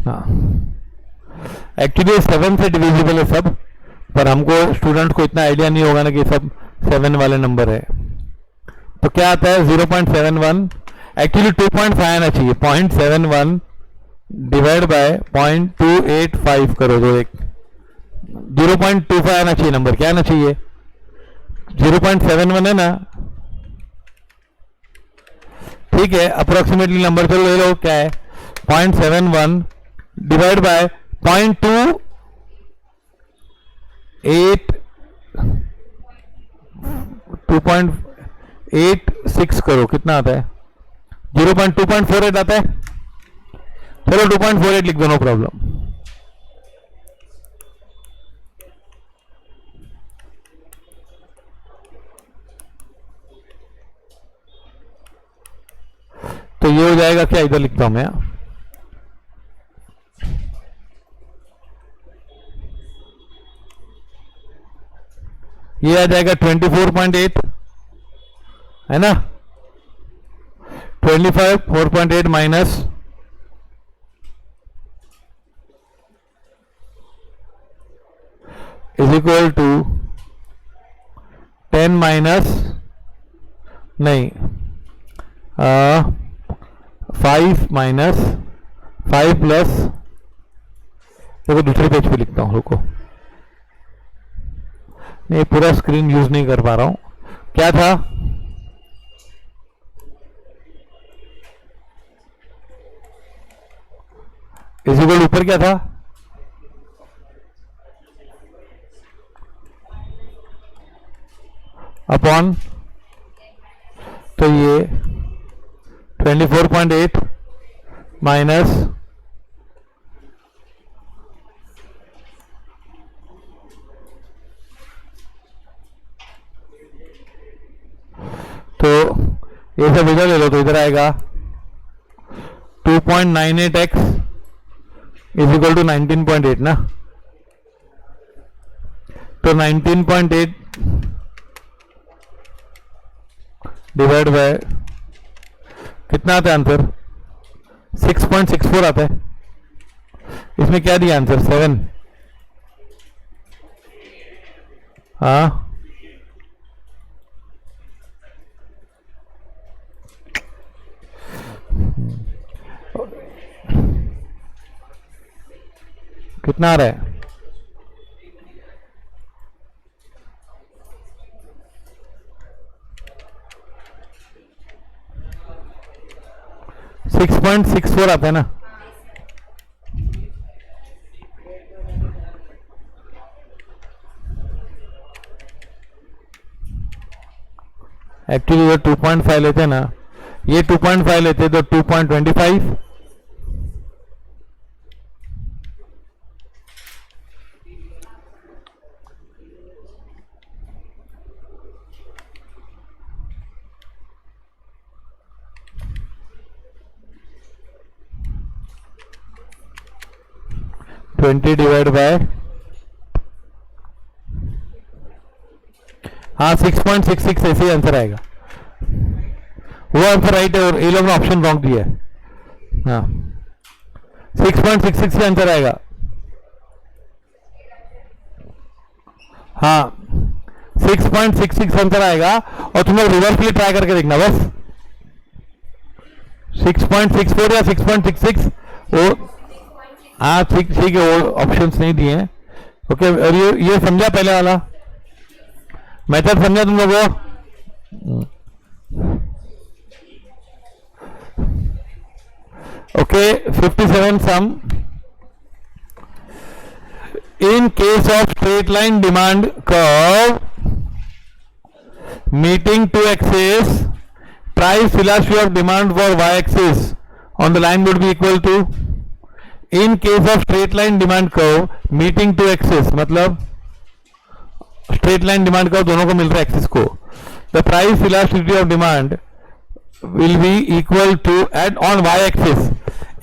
हाँ एक्चुअली 7 से डिविजिबल है सब, पर हमको स्टूडेंट को इतना आइडिया नहीं होगा ना कि सब 7 वाले नंबर है। तो क्या आता है 0.71, एक्चुअली 2.5 आना चाहिए। 0.71 डिवाइड बाय 0.285 करो, तो एक 0.25 आना चाहिए नंबर। क्या आना चाहिए? 0.71 है ना, ठीक है। अप्रोक्सीमेटली नंबर चलो ले लो, क्या है 0.71 डिवाइड बाय 2.86 करो, कितना आता है? 0.248 आता है। चलो 2.48 लिख दो, नो प्रॉब्लम। तो ये हो जाएगा क्या, इधर लिखता हूं मैं, ये आ जाएगा 24.8 है ना। 4.8 minus is equal to 10 minus नहीं 5 माइनस 5 प्लस, देखो दूसरे पेज पे लिखता हूं, रुको, नहीं पूरा स्क्रीन यूज नहीं कर पा रहा हूं। क्या था? इस इक्वल ऊपर क्या था? अपॉन, तो ये 24.8 माइनस तो ये सब इधर ले लो, तो इधर आएगा 2.98x इज इक्वल टू 19.8 ना। तो 19.8 डिवाइड बाय कितना आता है आंसर? 6.64 आता है। इसमें क्या दिया आंसर? 7। हाँ कितना आ रहा है? 6.64 आता है ना। एक्चुअली ये 2.5 लेते ना, ये 2.5 लेते तो 2.25, डिवाइड बाय, हाँ 6.66 ऐसे ही आंसर आएगा। वो आंसर राइट है, और ये लोग ने ऑप्शन रॉन्ग दिया है। हाँ 6.66 ही आंसर आएगा। हाँ 6.66 आंसर आएगा, और तुम लोग रिवर्सली ट्राई करके देखना बस। 6.64 या 6.66, वो हाँ ठीक है, वो ऑप्शंस नहीं दिए हैं। ओके, और ये समझा पहले वाला मेथड, समझा तुम लोगों? Okay 57 sum, in case of straight line demand curve meeting two axes, price velocity of demand for y axis on the line would be equal to, in case of straight line demand curve meeting two axes, मतलब straight line demand curve दोनों को मिल रहा है axis को, the price elasticity of demand will be equal to at on Y axis.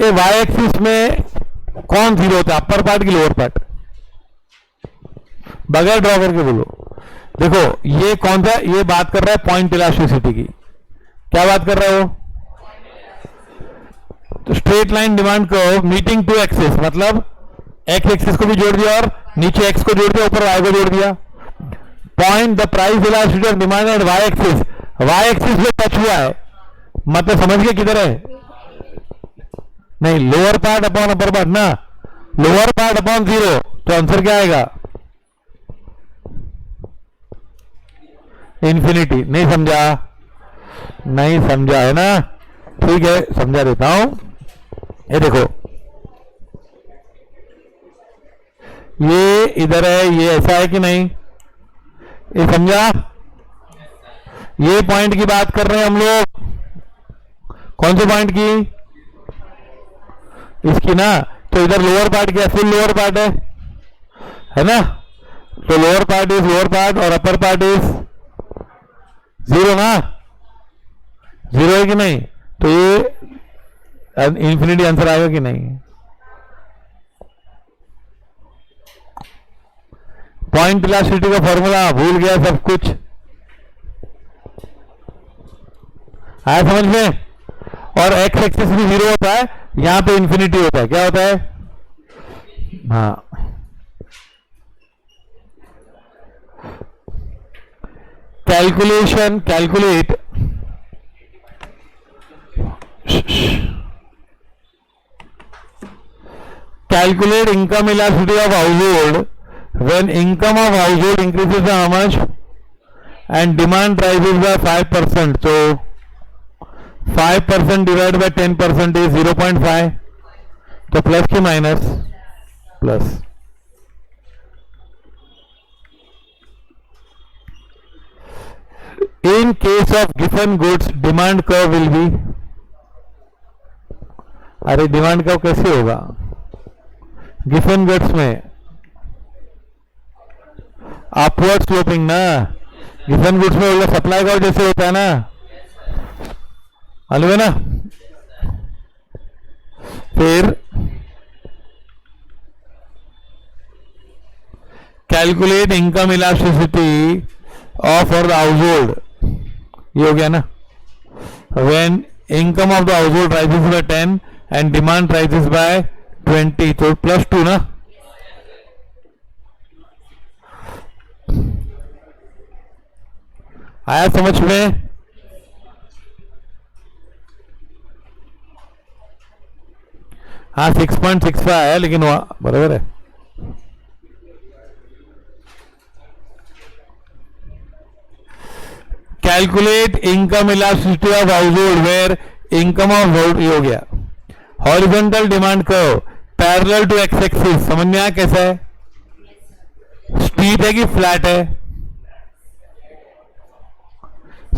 ये Y axis में कौन जीरो होता है, अपर पार्ट की लोअर पार्ट? बगैर ड्रॉ करके बोलो. देखो ये कौन सा, ये बात कर रहा है पॉइंट इलास्टिसिटी की. क्या बात कर रहा है वो? तो स्ट्रेट लाइन डिमांड को मीटिंग टू एक्सिस, मतलब एक्स एक्सिस को भी जोड़ दिया और नीचे एक्स को जोड़ दिया, ऊपर वाई को जोड़ दिया. Point the price elasticity of demand at Y axis. Y axis में टच हुआ है, मतलब समझ गए किधर है? नहीं, lower part upon upper part ना, लोअर पार्ट अपॉन जीरो. तो आंसर क्या आएगा? इंफिनिटी. नहीं समझा? नहीं समझा है ना? ठीक है, समझा देता हूं. ये देखो, ये इधर है, ये ऐसा है कि नहीं? ये समझा? ये पॉइंट की बात कर रहे हैं हम लोग. कौन से पॉइंट की? इसकी ना. तो इधर लोअर पार्ट क्या, फुल लोअर पार्ट है ना? तो lower part is lower part और अपर पार्ट इज जीरो ना. जीरो है कि नहीं? तो ये इंफिनिटी आंसर आएगा कि नहीं? पॉइंट इलास्टिसिटी का फॉर्मूला भूल गया सब कुछ. आया समझ में? और एक्स एक्सिस भी जीरो होता है, यहां पे इंफिनिटी होता है. क्या होता है? हाँ, calculation, calculate calculate income elasticity of household when income of household increases by how much and demand rises by 5%. So 5% divided by 10% is 0.5. तो प्लस की minus? Plus. In case of given goods, demand curve will be. अरे demand curve कैसे होगा given goods में? Upward sloping ना. Given goods में होगा supply curve जैसे होता है ना, मालूम है ना? फिर calculate income elasticity of for the household. ये हो गया ना. When income of the household rises bye 10 and demand rises by 20, तो +2 ना. आया समझ में? हाँ 6.65 है, लेकिन बराबर है. Calculate income elasticity of household where income of household. हो गया. Horizontal demand curve parallel to X axis. समझ में आया कैसा है? स्टीप है कि फ्लैट है?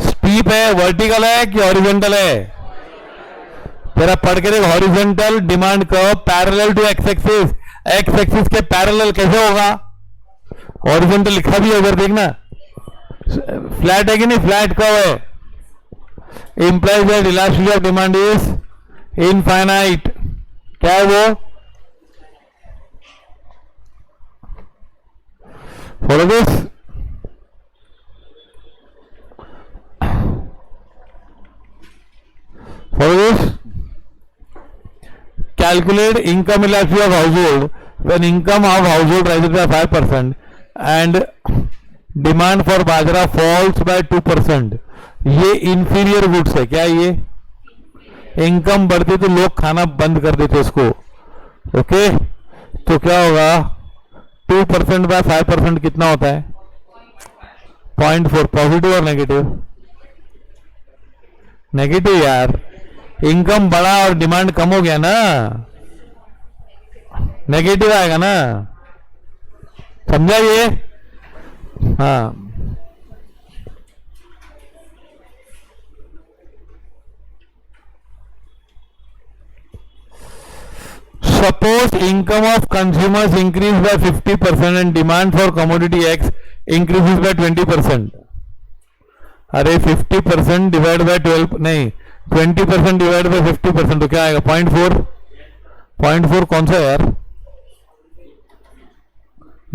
स्टीप है, वर्टिकल है कि हॉरिजॉन्टल है? जरा पढ़ के देखो. Horizontal demand curve parallel to X axis. X axis के पैरेलल कैसे होगा? हॉरिजॉन्टल लिखा भी है उधर, देखना. फ्लैट है कि नहीं? फ्लैट कर्व है. Implies that elasticity of demand is infinite. क्या है वो? Follow this. Follow this. Calculate income elasticity of household when income of household rises by 5% and demand for bajra falls by 2%. ये इंफीरियर गुड्स है. क्या ये? Income बढ़ती तो लोग खाना बंद कर देते इसको. ओके, तो क्या होगा? 2% बाय 5% कितना होता है? 0.4. पॉजिटिव और नेगेटिव? नेगेटिव यार. इनकम बढ़ा और डिमांड कम हो गया ना, नेगेटिव आएगा ना. समझा ये? हाँ. Suppose income of consumers increase by 50% and demand for commodity X increases by 20%. अरे 50% डिवाइड बाय 12 नहीं, 20% डिवाइड बाय 50% तो क्या आएगा? 0.4। 0.4 कौन सा है यार?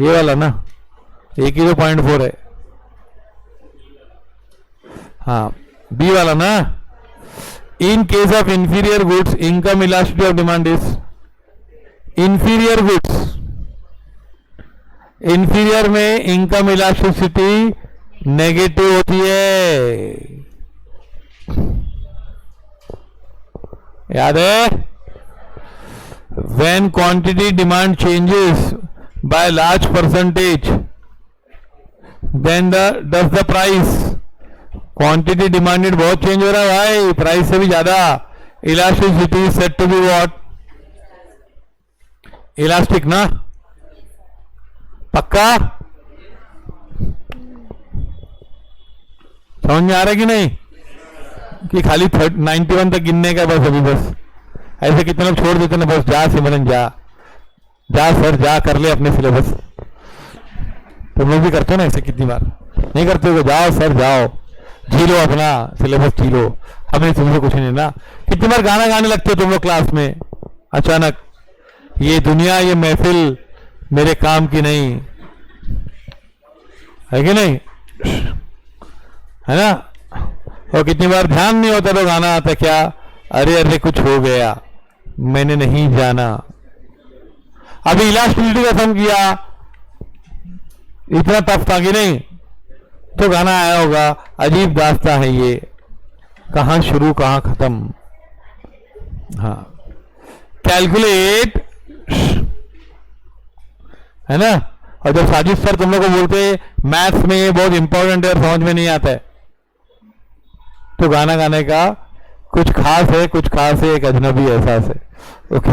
ये वाला ना, एक ही तो 0.4 है। हाँ, बी वाला ना। In case of inferior goods income elasticity of demand is, inferior goods, inferior में इनकम इलास्टिसिटी नेगेटिव होती है, याद है? When quantity demand changes by large percentage then does the price, quantity demanded बहुत चेंज हो रहा है भाई, प्राइस से भी ज्यादा, elasticity set to be what? Elastic ना, पक्का? समझ में आ रहा है कि नहीं? कि खाली 91 तक गिनने का बस, अभी बस ऐसे कितने लोग छोड़ देते ना, बस जा सिमरन जा, जा सर जा, कर ले अपने सिलेबस। तुम लोग भी करते हो ना ऐसे, कितनी बार नहीं करते हो? जाओ सर जाओ, जी लो अपना सिलेबस, जी लो, हमें तुमसे कुछ नहीं ना। कितनी बार गाना गाने लगते हो तुम लोग क्लास में अचानक, ये दुनिया ये महफिल मेरे काम की नहीं है, कि नहीं है ना? और कितनी बार ध्यान नहीं होता तो गाना आता क्या? अरे अरे कुछ हो गया मैंने नहीं जाना। अभी इलास्टिसिटी का सम किया, इतना टफ था कि नहीं? तो गाना आया होगा, अजीब दास्तां है ये, कहां शुरू कहां खत्म। हाँ, कैलकुलेट, है ना? और जब साजिद सर तुम लोग को बोलते मैथ्स में ये बहुत इंपॉर्टेंट है और समझ में नहीं आता है, तो गाना गाने का कुछ खास है, कुछ खास है, एक अजनबी एहसास है। ओके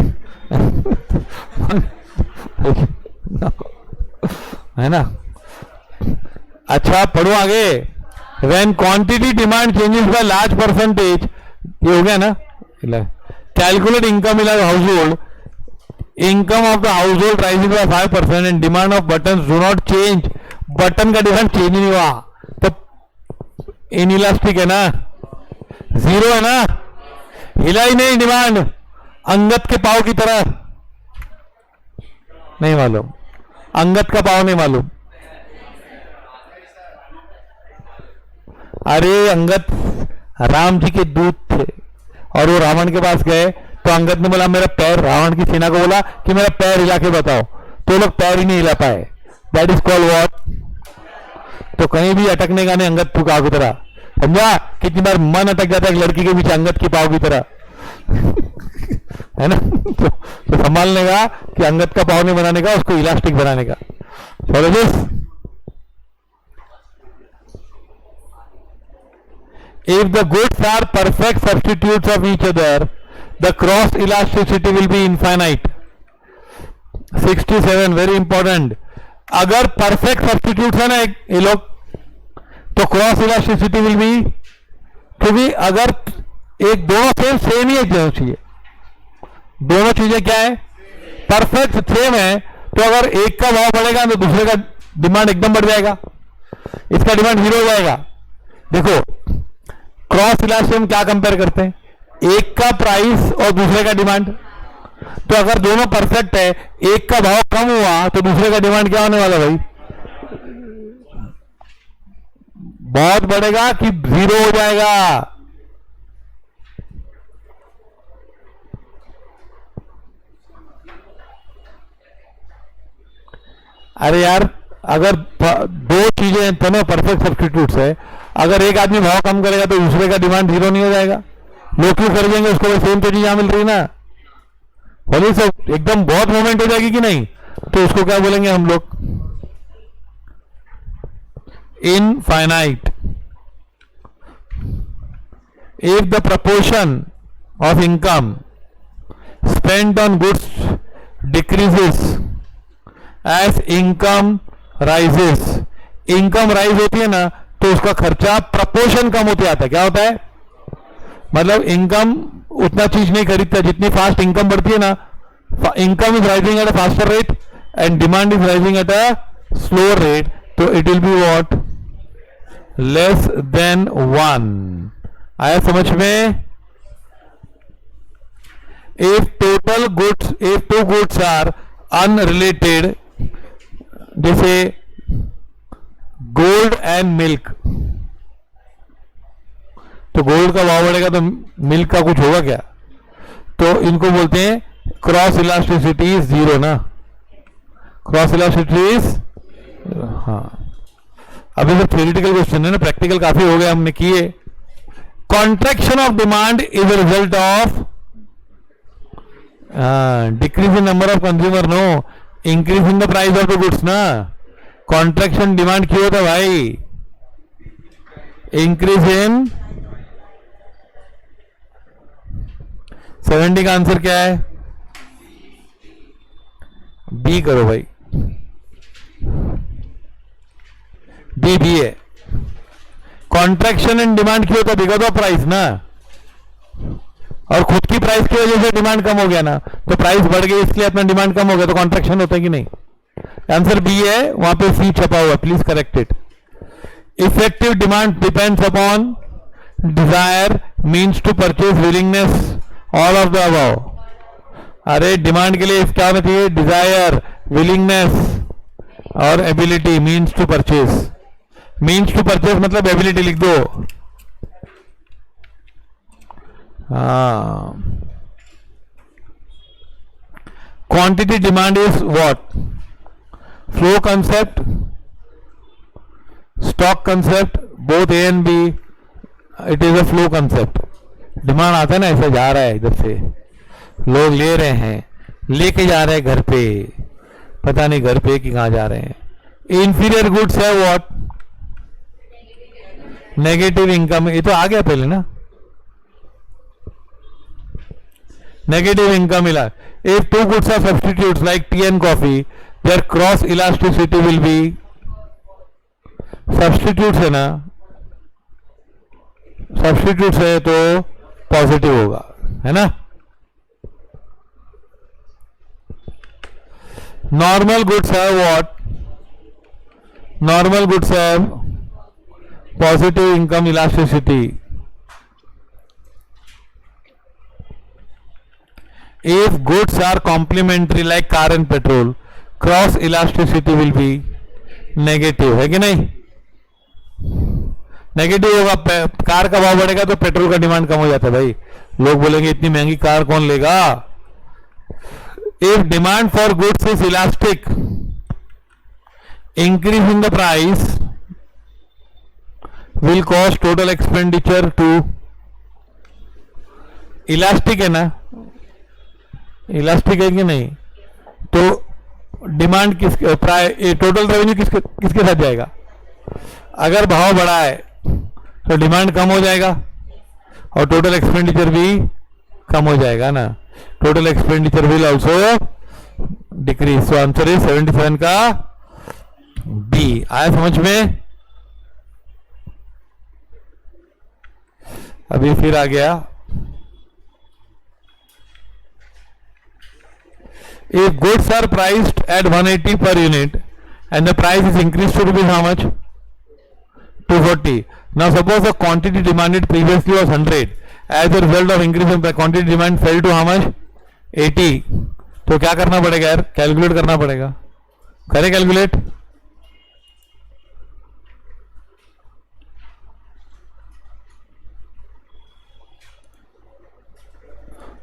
है ना? अच्छा पढ़ो आगे। When quantity demand changes by large percentage, ये हो गया ना? Calculate income in house hold, income of the house hold rising bye 5% and demand off button do not change, button का डिमांड चेंज नहीं हुआ तो इनइलास्टिक है ना, जीरो है ना, हिला ही नहीं डिमांड, अंगद के पाव की तरह। नहीं मालूम, अंगद का पाव नहीं मालूम? अरे अंगद राम जी के दूत थे और वो रावण के पास गए तो अंगद ने बोला मेरा पैर, रावण की सेना को बोला कि मेरा पैर हिला के बताओ, तो लोग पैर ही नहीं हिला पाए। That is called what? तो कहीं भी अटकने का नहीं, अंगद की पाव की तरह, समझा? कितनी बार मन अटक जाता है एक लड़की के पीछे अंगद की पाव की तरह है ना? तो संभालने का कि अंगद का पाव नहीं बनाने का, उसको इलास्टिक बनाने का। Follow this. If the goods are perfect substitutes of each other, the cross elasticity will be infinite. 67 very important. अगर परफेक्ट सब्स्टिट्यूट है ना ये लोग, तो क्रॉस इलास्टिसिटी विल बी, क्योंकि अगर एक दोनों सेम ही एक जगह चाहिए, दोनों चीजें क्या है? परफेक्ट सेम है, तो अगर एक का भाव बढ़ेगा तो दूसरे का डिमांड एकदम बढ़ जाएगा, इसका डिमांड जीरो हो जाएगा। देखो क्रॉस इलास्टिसिटी हम क्या कंपेयर करते हैं? एक का प्राइस और दूसरे का डिमांड। तो अगर दोनों परफेक्ट है, एक का भाव कम हुआ तो दूसरे का डिमांड क्या होने वाला भाई? बहुत बढ़ेगा कि जीरो हो जाएगा? अरे यार अगर दो चीजें दोनों परफेक्ट सब्स्टिट्यूट्स है, अगर एक आदमी भाव कम करेगा तो दूसरे का डिमांड जीरो नहीं हो जाएगा? लोग क्यों खरीदेंगे उसको? सेम तो चीज यहां मिल रही ना, बोलिए सब एकदम बहुत मूवमेंट हो जाएगी कि नहीं? तो उसको क्या बोलेंगे हम लोग? Infinite. If the proportion of income spend on goods decreases as income rises, income rise होती है ना तो उसका खर्चा प्रपोर्शन कम होते आता है। क्या होता है? मतलब इनकम उतना चीज नहीं खरीदता, जितनी फास्ट इनकम बढ़ती है ना, income is rising at a faster rate and demand is rising at a slower rate, तो it will be what? Less than 1। आया समझ में? If total goods, if two goods are unrelated, जैसे gold and milk, तो gold का भाव बढ़ेगा तो मिल्क का कुछ होगा क्या? तो इनको बोलते हैं क्रॉस इलास्टिसिटी इज जीरो ना, क्रॉस इलास्टिसिटी इज, हाँ। अभी तो थ्योरेटिकल क्वेश्चन है ना, प्रैक्टिकल काफी हो गया हमने किए। Contraction of demand is a result of decrease in number of consumer, no, increase in the price of the goods ना। कॉन्ट्रैक्शन डिमांड क्यों होता भाई? इंक्रीज इन, 70 का आंसर क्या है? बी करो भाई, बी है। कॉन्ट्रैक्शन इन डिमांड क्यों होता? बिकॉज ऑफ प्राइस ना, और खुद की प्राइस की वजह से डिमांड कम हो गया ना, तो प्राइस बढ़ गई इसलिए अपना डिमांड कम हो गया, तो कॉन्ट्रैक्शन होता है कि नहीं? आंसर बी है, वहां पे सी छपा हुआ, please correct it. Effective demand depends upon desire, means to purchase, willingness, all of the above. अरे डिमांड के लिए क्या होना चाहिए? डिजायर, विलिंगनेस और ability, means to purchase. Means to purchase मतलब एबिलिटी लिख दो, हाँ। Quantity demand is what? Flow concept, stock concept, both A and B, it is a flow concept. Demand आता है ना, ऐसे जा रहा है, इधर से लोग ले रहे हैं, लेके जा रहे हैं घर पे, पता नहीं घर पे कि कहां जा रहे हैं। इंफीरियर गुड्स है व्हाट? नेगेटिव इनकम, ये तो आ गया पहले ना, नेगेटिव इनकम मिला। If two goods are substitutes like tea and coffee, there cross elasticity will be, substitutes है ना, सब्स्टिट्यूट्स है तो पॉजिटिव होगा, है ना। Normal goods have what? Normal goods have positive income elasticity. If goods are complementary like car and petrol, cross elasticity will be negative, है कि नहीं? नेगेटिव होगा, कार का भाव बढ़ेगा तो पेट्रोल का डिमांड कम हो जाता है भाई, लोग बोलेंगे इतनी महंगी कार कौन लेगा। If demand for goods is elastic, increase in the price will cause total expenditure to, elastic है ना, इलास्टिक है कि नहीं? तो डिमांड किसके, टोटल रेवेन्यू किसके साथ जाएगा? अगर भाव बढ़ा है तो डिमांड कम हो जाएगा और टोटल एक्सपेंडिचर भी कम हो जाएगा ना, total expenditure will also decrease. So answer is 77 का बी। आया समझ में? अभी फिर आ गया, if goods are priced at 180 per unit and the price is increased to rupees how much? 240. Now suppose the quantity demanded previously was 100, as a result of increase in quantity demand fell to how much? 80. तो क्या करना पड़ेगा यार? Calculate करना पड़ेगा, करें calculate.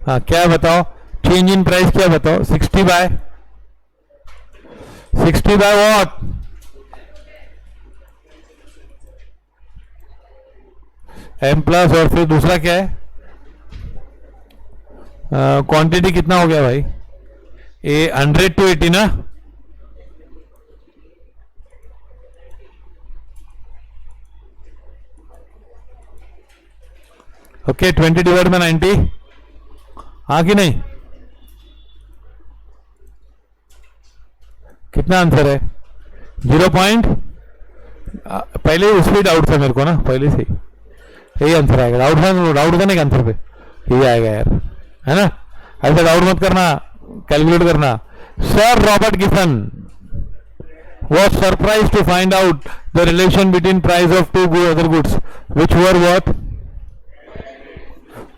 हाँ क्या बताओ, चेंज इन प्राइस क्या बताओ? 60 बाय व्हाट? एम प्लस, और फिर दूसरा क्या है? क्वांटिटी कितना हो गया भाई? 100 to 80 ना, ओके। 20 डिवाइड बाय 90, हाँ कि नहीं? कितना आंसर है? 0 पॉइंट, पहले उसमें डाउट था मेरे को ना, पहले से यही आंसर आएगा। डाउट था नहीं आंसर पे, यही आएगा यार, है ना। ऐसा डाउट मत करना, कैलकुलेट करना। Sir Robert Giffen was surprised to find out the relation between price of two other goods which were what.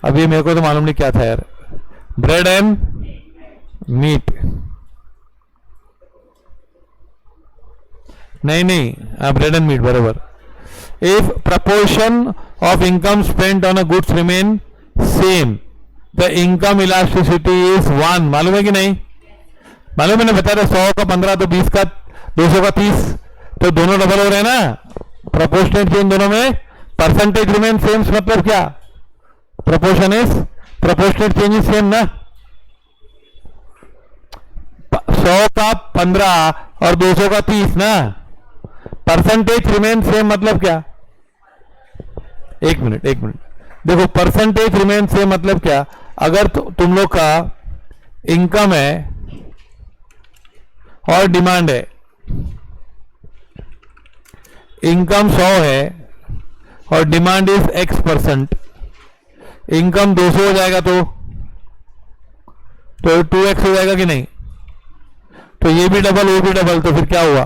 अभी मेरे को तो मालूम नहीं क्या था यार. Bread and meat. नहीं ब्रेड एंड मीट बराबर. If proportion of income spent on a goods remain same the income elasticity is 1. मालूम है कि नहीं? मालूम मैंने बताया 100 का 15 तो 20 का 200 का 30 तो दोनों डबल हो रहे हैं ना. प्रोपोर्शनेट चेंज दोनों में. परसेंटेज रिमेन सेम मतलब क्या? Proportion is proportionate change is same ना. 100 का 15 और 200 का 30 ना. परसेंटेज रिमेन सेम मतलब क्या? एक मिनट देखो. परसेंटेज रिमेन सेम मतलब क्या? अगर तुम लोग का इनकम है और डिमांड है. इनकम 100 है और डिमांड इज X%. इनकम 200 हो जाएगा तो 2x हो जाएगा कि नहीं? तो ये भी डबल वो भी डबल तो फिर क्या हुआ?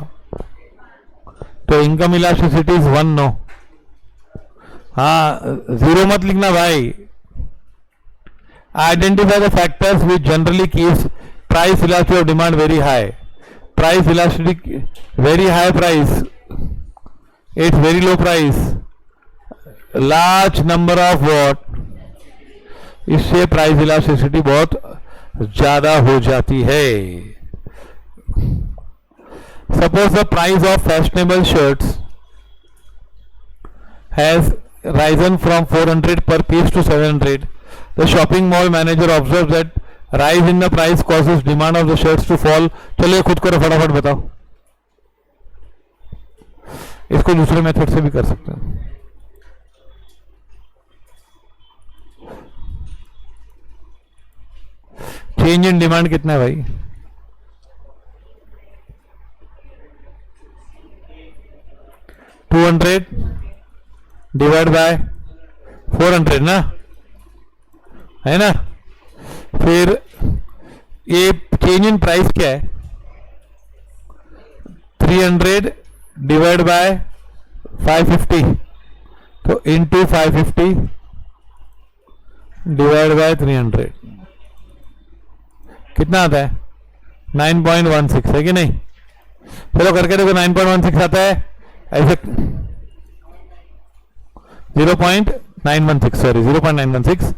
तो इनकम इलास्टिसिटी इज 1. नो. हाँ 0 मत लिखना भाई. Identify the factors which generally keeps price elasticity of demand very high. Price elasticity very high price, it's very low price, large number of what. इससे प्राइस इलास्टिसिटी बहुत ज्यादा हो जाती है. Suppose the price of fashionable shirts has risen from 400 per piece to 700. The shopping mall manager observes that rise in the price causes demand of the shirts to fall. चलिए खुद करो फटाफट बताओ. इसको दूसरे मेथड से भी कर सकते हैं. चेंज इन डिमांड कितना है भाई? $200 डिवाइड बाय 400 ना, है ना. फिर ये चेंज इन प्राइस क्या है? 300 डिवाइड बाय 550 तो इंटू 550 डिवाइड बाय 300 कितना आता है? 9.16 है कि नहीं? चलो करके देखो. 9.16 आता है ऐसे. 0.916 sorry 0.916.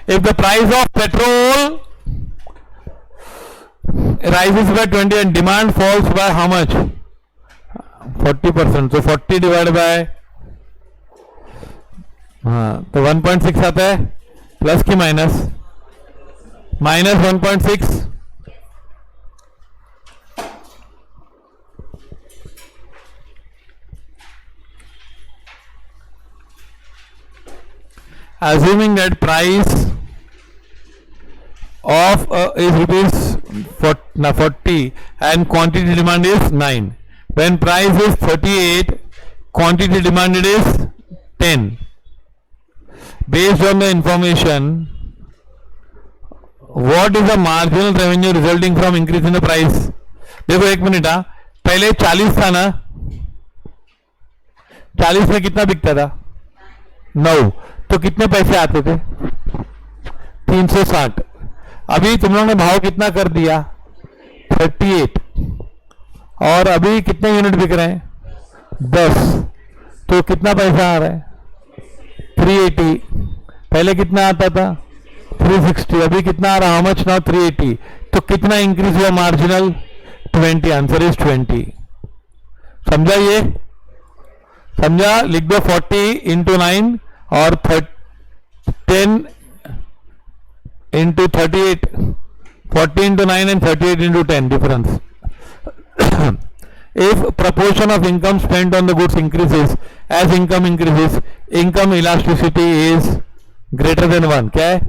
If the price of petrol rises by 20 and demand falls by how much? 40%. so 40 divided by हाँ तो 1.6 आता है. प्लस की minus? Minus 1.6. assuming that price of is rupees 40 and quantity demanded is 9. When price is 38, quantity demanded is 10. Based on the information, what is the marginal revenue resulting from increase in the price? देखो एक minute. पहले 40 था ना. 40 में कितना बिकता था? 9. तो कितने पैसे आते थे? 360. अभी तुम लोगों ने भाव कितना कर दिया? 38. और अभी कितने यूनिट बिक रहे हैं? 10. तो कितना पैसा आ रहा है? 380. पहले कितना आता था? 360. अभी कितना आ रहा? How much now? 380. तो कितना इंक्रीज हुआ मार्जिनल? 20. Answer is 20. समझा? ये समझा? लिख दो 40 इंटू 9 और 10 into 38. 40 into 9 and 38 into 10 difference. If proportion of income spent on the goods increases as income increases, income elasticity is greater than 1. क्या है?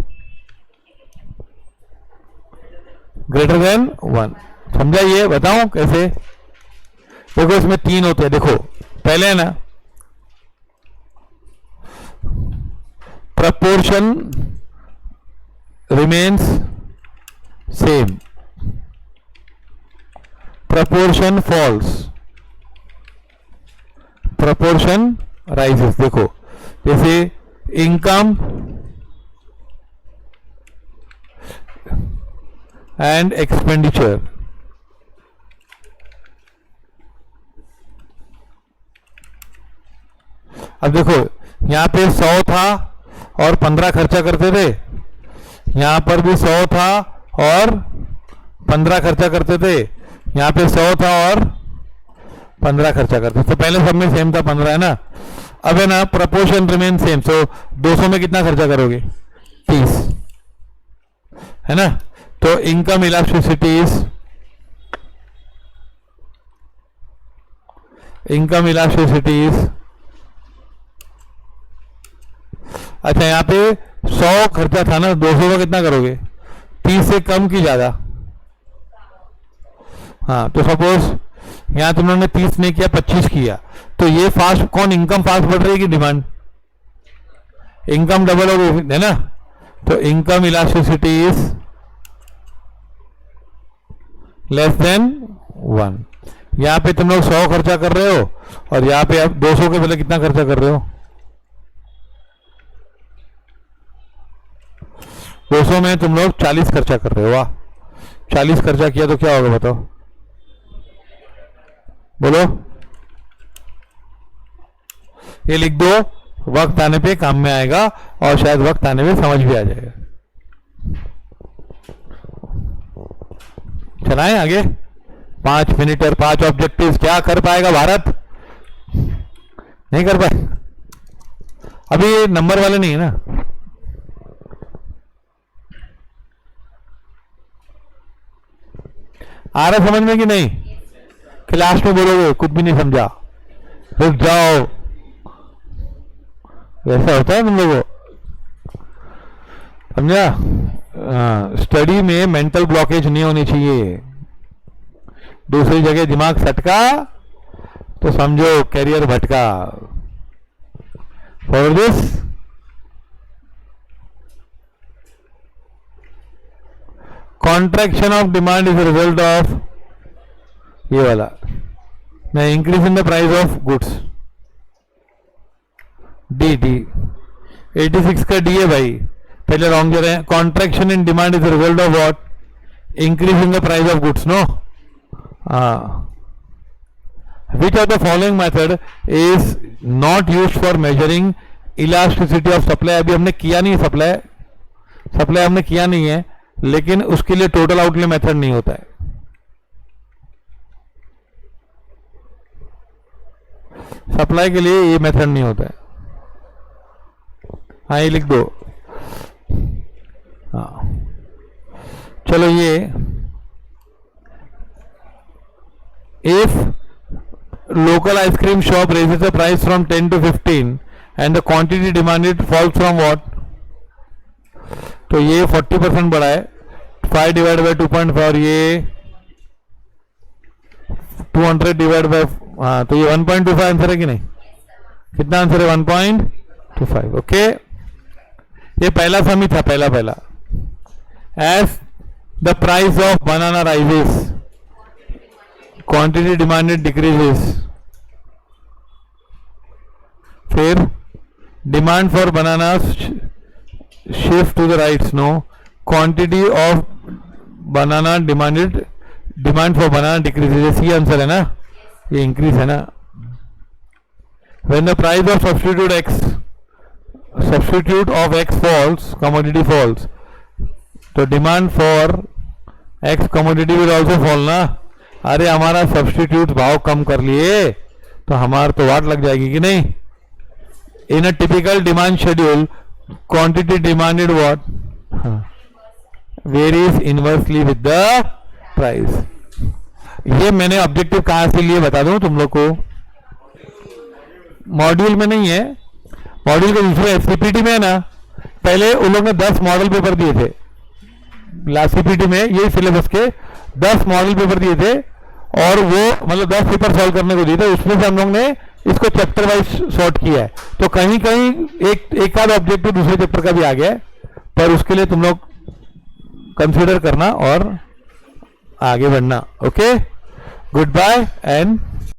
greater than 1. समझा? ये बताऊं कैसे? देखो इसमें 3 होते हैं. देखो पहले है ना proportion remains same, proportion falls. Proportion rises. देखो जैसे इनकम एंड एक्सपेंडिचर. अब देखो यहां पे 100 था और 15 खर्चा करते थे, यहां पर भी 100 था और 15 खर्चा करते थे, यहां पे 100 था और 15 खर्चा करते थे. तो पहले सब में सेम था 15 है ना. अब है ना प्रपोर्शन रिमेन सेम. सो 200 में कितना खर्चा करोगे? 30 है ना. तो इनकम इलास्टिसिटीज, इनकम इलास्टिसिटीज. अच्छा यहां पे 100 खर्चा था ना, 200 का कितना करोगे? 30 से कम की ज्यादा. हाँ तो सपोज यहां तुम लोगों ने 30 नहीं किया, 25 किया, तो ये फास्ट कौन? इनकम फास्ट बढ़ रही है कि डिमांड? इनकम डबल हो गई है ना. तो income elasticity is less than 1. यहां पे तुम लोग 100 खर्चा कर रहे हो और यहां पे आप 200 के बदले कितना खर्चा कर रहे हो? 200 में तुम लोग 40 खर्चा कर रहे हो. वाह, 40 खर्चा किया तो क्या होगा बताओ? बोलो. ये लिख दो, वक्त आने पे काम में आएगा और शायद वक्त आने पे समझ भी आ जाएगा. चलाएं आगे. 5 मिनट और 5 ऑब्जेक्टिव्स. क्या कर पाएगा भारत? नहीं कर पाए. अभी ये नंबर वाले नहीं है ना. आ रहा समझ में कि नहीं? क्लास में बोलोगे कुछ भी नहीं समझा, रुक जाओ. वैसा होता है तुम लोगों, समझा? स्टडी में मेंटल ब्लॉकेज नहीं होनी चाहिए. दूसरी जगह दिमाग सटका तो समझो कैरियर भटका. For this contraction of demand is result of ये वाला मैं increase in the price of goods. D D 86 का डी है भाई, पहले रॉन्ग दे रहे हैं. Contraction in demand is result of what? Increase in the price of goods. No. Which of the following method is not used for measuring elasticity of supply? अभी हमने किया नहीं सप्लाई हमने किया नहीं है, लेकिन उसके लिए टोटल आउटले मेथड नहीं होता है. सप्लाई के लिए ये मेथड नहीं होता है. हाँ ये लिख दो. हाँ चलो ये if local ice cream shop raises the price from 10 to 15 and the quantity demanded falls from what? तो ये 40% बढ़ा है. 5 डिवाइड बाई 2.5 और ये 200 डिवाइड बाई. हाँ तो ये 1.25 आंसर है कि नहीं? कितना आंसर है? 1.25. ओके. ये पहला सम ही था, पहला. As the price of banana rises, quantity demanded decreases. फिर demand for banana shift to the rights. No. Quantity of banana demanded, demand for banana decreases. ये आंसर है ना, ये इंक्रीज है ना. When the price of substitute of X falls, commodity falls, तो demand for X commodity will also fall ना. अरे हमारा सब्स्टिट्यूट भाव कम कर लिए तो हमार तो वाट लग जाएगी कि नहीं? In a typical demand schedule quantity demanded what varies inversely with the price. ये मैंने ऑब्जेक्टिव कहां से लिए बता दूं तुम लोग को. मॉड्यूल में नहीं है, मॉड्यूल के दूसरे एससीपीटी में है ना. पहले उन लोग ने 10 मॉडल पेपर दिए थे लास्ट सीपीटी में, यही सिलेबस के 10 मॉडल पेपर दिए थे और वो मतलब 10 पेपर सॉल्व करने को दिए थे. उसमें से हम लोग ने इसको चैप्टर वाइज सॉर्ट किया है. तो कहीं कहीं एक आध ऑब्जेक्टिव दूसरे चैप्टर का भी आ गया है, पर उसके लिए तुम लोग कंसीडर करना और आगे बढ़ना. Okay, good bye and